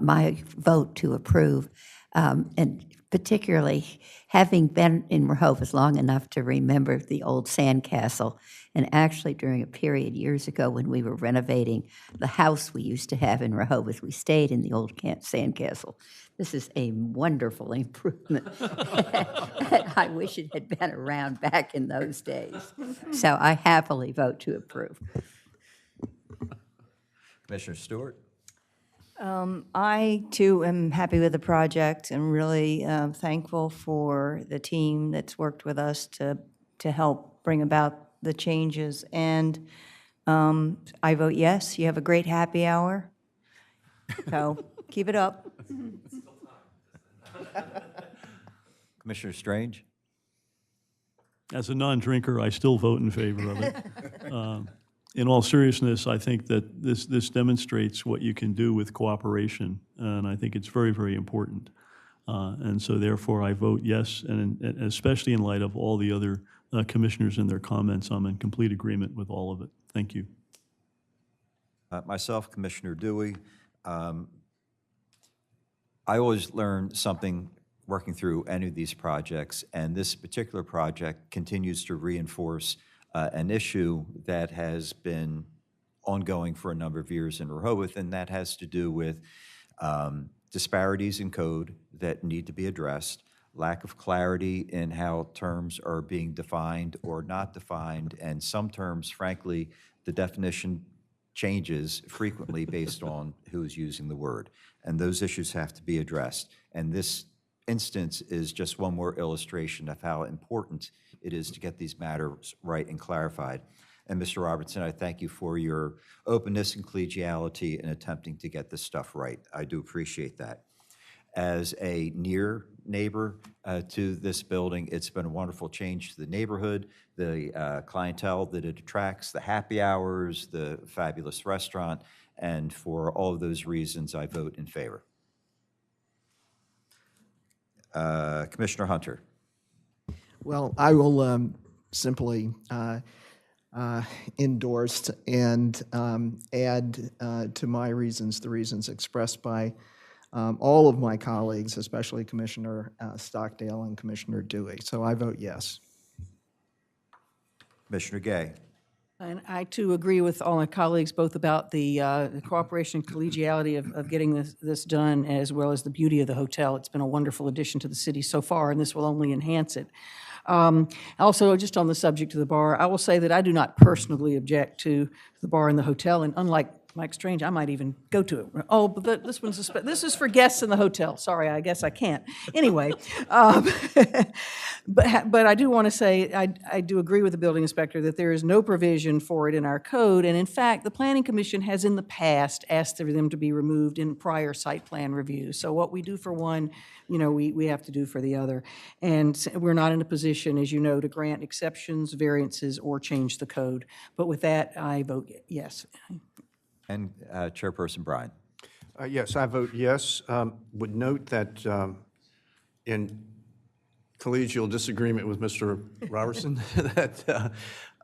my vote to approve, and particularly having been in Rehoboth long enough to remember the old sandcastle, and actually during a period years ago when we were renovating the house we used to have in Rehoboth, we stayed in the old sandcastle. This is a wonderful improvement. I wish it had been around back in those days. So I happily vote to approve. Commissioner Stewart? I too am happy with the project and really thankful for the team that's worked with us to help bring about the changes. And I vote yes. You have a great happy hour. So keep it up. Commissioner Strange? As a non-drinker, I still vote in favor of it. In all seriousness, I think that this demonstrates what you can do with cooperation, and I think it's very, very important. And so therefore, I vote yes, and especially in light of all the other commissioners and their comments, I'm in complete agreement with all of it. Thank you. Myself, Commissioner Dewey. I always learn something working through any of these projects, and this particular project continues to reinforce an issue that has been ongoing for a number of years in Rehoboth, and that has to do with disparities in code that need to be addressed, lack of clarity in how terms are being defined or not defined, and some terms, frankly, the definition changes frequently based on who's using the word, and those issues have to be addressed. And this instance is just one more illustration of how important it is to get these matters right and clarified. And Mr. Robertson, I thank you for your openness and collegiality in attempting to get this stuff right. I do appreciate that. As a near neighbor to this building, it's been a wonderful change to the neighborhood, the clientele that it attracts, the happy hours, the fabulous restaurant, and for all of those reasons, I vote in favor. Commissioner Hunter. Well, I will simply endorse and add to my reasons, the reasons expressed by all of my colleagues, especially Commissioner Stockdale and Commissioner Dewey. So I vote yes. Commissioner Gay. And I too agree with all my colleagues, both about the cooperation and collegiality of getting this done, as well as the beauty of the hotel. It's been a wonderful addition to the city so far, and this will only enhance it. Also, just on the subject of the bar, I will say that I do not personally object to the bar in the hotel, and unlike Mike Strange, I might even go to it. Oh, but this is for guests in the hotel. Sorry, I guess I can't. Anyway, but I do want to say I do agree with the building inspector that there is no provision for it in our code, and in fact, the Planning Commission has in the past asked for them to be removed in prior site plan reviews. So what we do for one, we have to do for the other, and we're not in a position, as you know, to grant exceptions, variances, or change the code. But with that, I vote yes. And Chairperson Bryan. Yes, I vote yes. Would note that in collegial disagreement with Mr. Robertson, that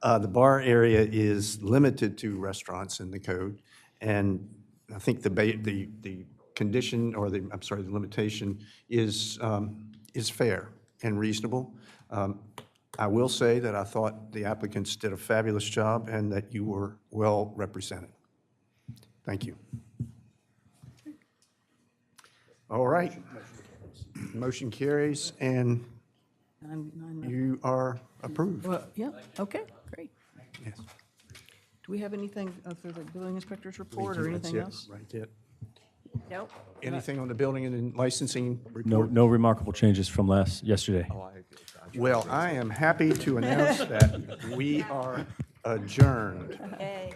the bar area is limited to restaurants in the code, and I think the condition, or the limitation is fair and reasonable. I will say that I thought the applicants did a fabulous job and that you were well represented. Thank you. All right. Motion carries, and you are approved. Well, yeah, okay, great. Yes. Do we have anything for the building inspector's report or anything else? Right, it. Nope. Anything on the building and licensing report? No remarkable changes from yesterday. Well, I am happy to announce that we are adjourned. Okay.